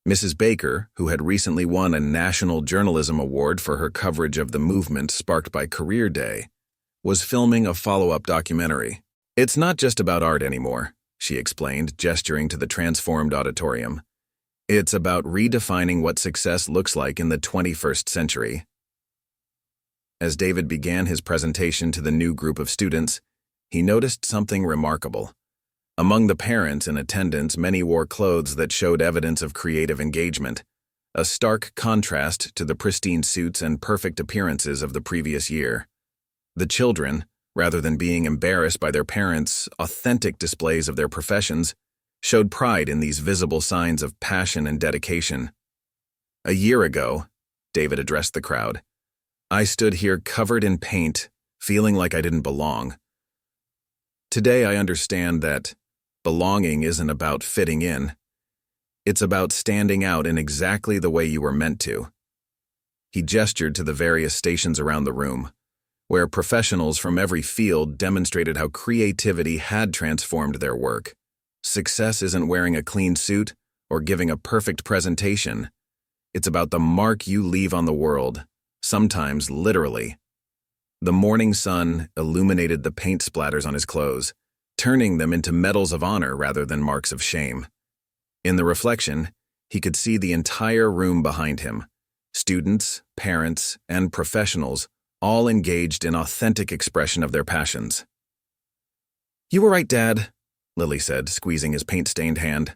Mrs. Baker, who had recently won a National Journalism Award for her coverage of the movement sparked by Career Day, was filming a follow-up documentary. "It's not just about art anymore," she explained, gesturing to the transformed auditorium. "It's about redefining what success looks like in the 21st century." As David began his presentation to the new group of students, he noticed something remarkable. Among the parents in attendance, many wore clothes that showed evidence of creative engagement, a stark contrast to the pristine suits and perfect appearances of the previous year. The children, rather than being embarrassed by their parents' authentic displays of their professions, showed pride in these visible signs of passion and dedication. "A year ago," David addressed the crowd, "I stood here covered in paint, feeling like I didn't belong. Today I understand that belonging isn't about fitting in. It's about standing out in exactly the way you were meant to." He gestured to the various stations around the room, where professionals from every field demonstrated how creativity had transformed their work. Success isn't wearing a clean suit or giving a perfect presentation. It's about the mark you leave on the world, sometimes literally. The morning sun illuminated the paint splatters on his clothes, turning them into medals of honor rather than marks of shame. In the reflection, he could see the entire room behind him, students, parents, and professionals, all engaged in authentic expression of their passions. "You were right, Dad," Lily said, squeezing his paint-stained hand.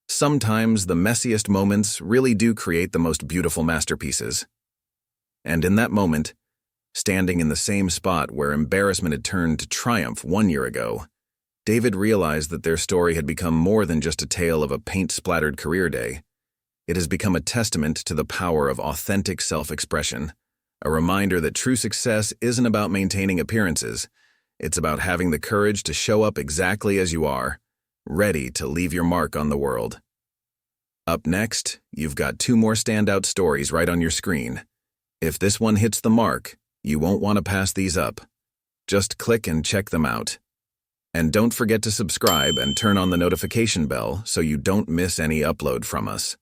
"Sometimes the messiest moments really do create the most beautiful masterpieces." And in that moment, standing in the same spot where embarrassment had turned to triumph 1 year ago, David realized that their story had become more than just a tale of a paint-splattered career day. It has become a testament to the power of authentic self-expression, a reminder that true success isn't about maintaining appearances. It's about having the courage to show up exactly as you are, ready to leave your mark on the world. Up next, you've got 2 more standout stories right on your screen. If this one hits the mark, you won't want to pass these up. Just click and check them out. And don't forget to subscribe and turn on the notification bell so you don't miss any upload from us.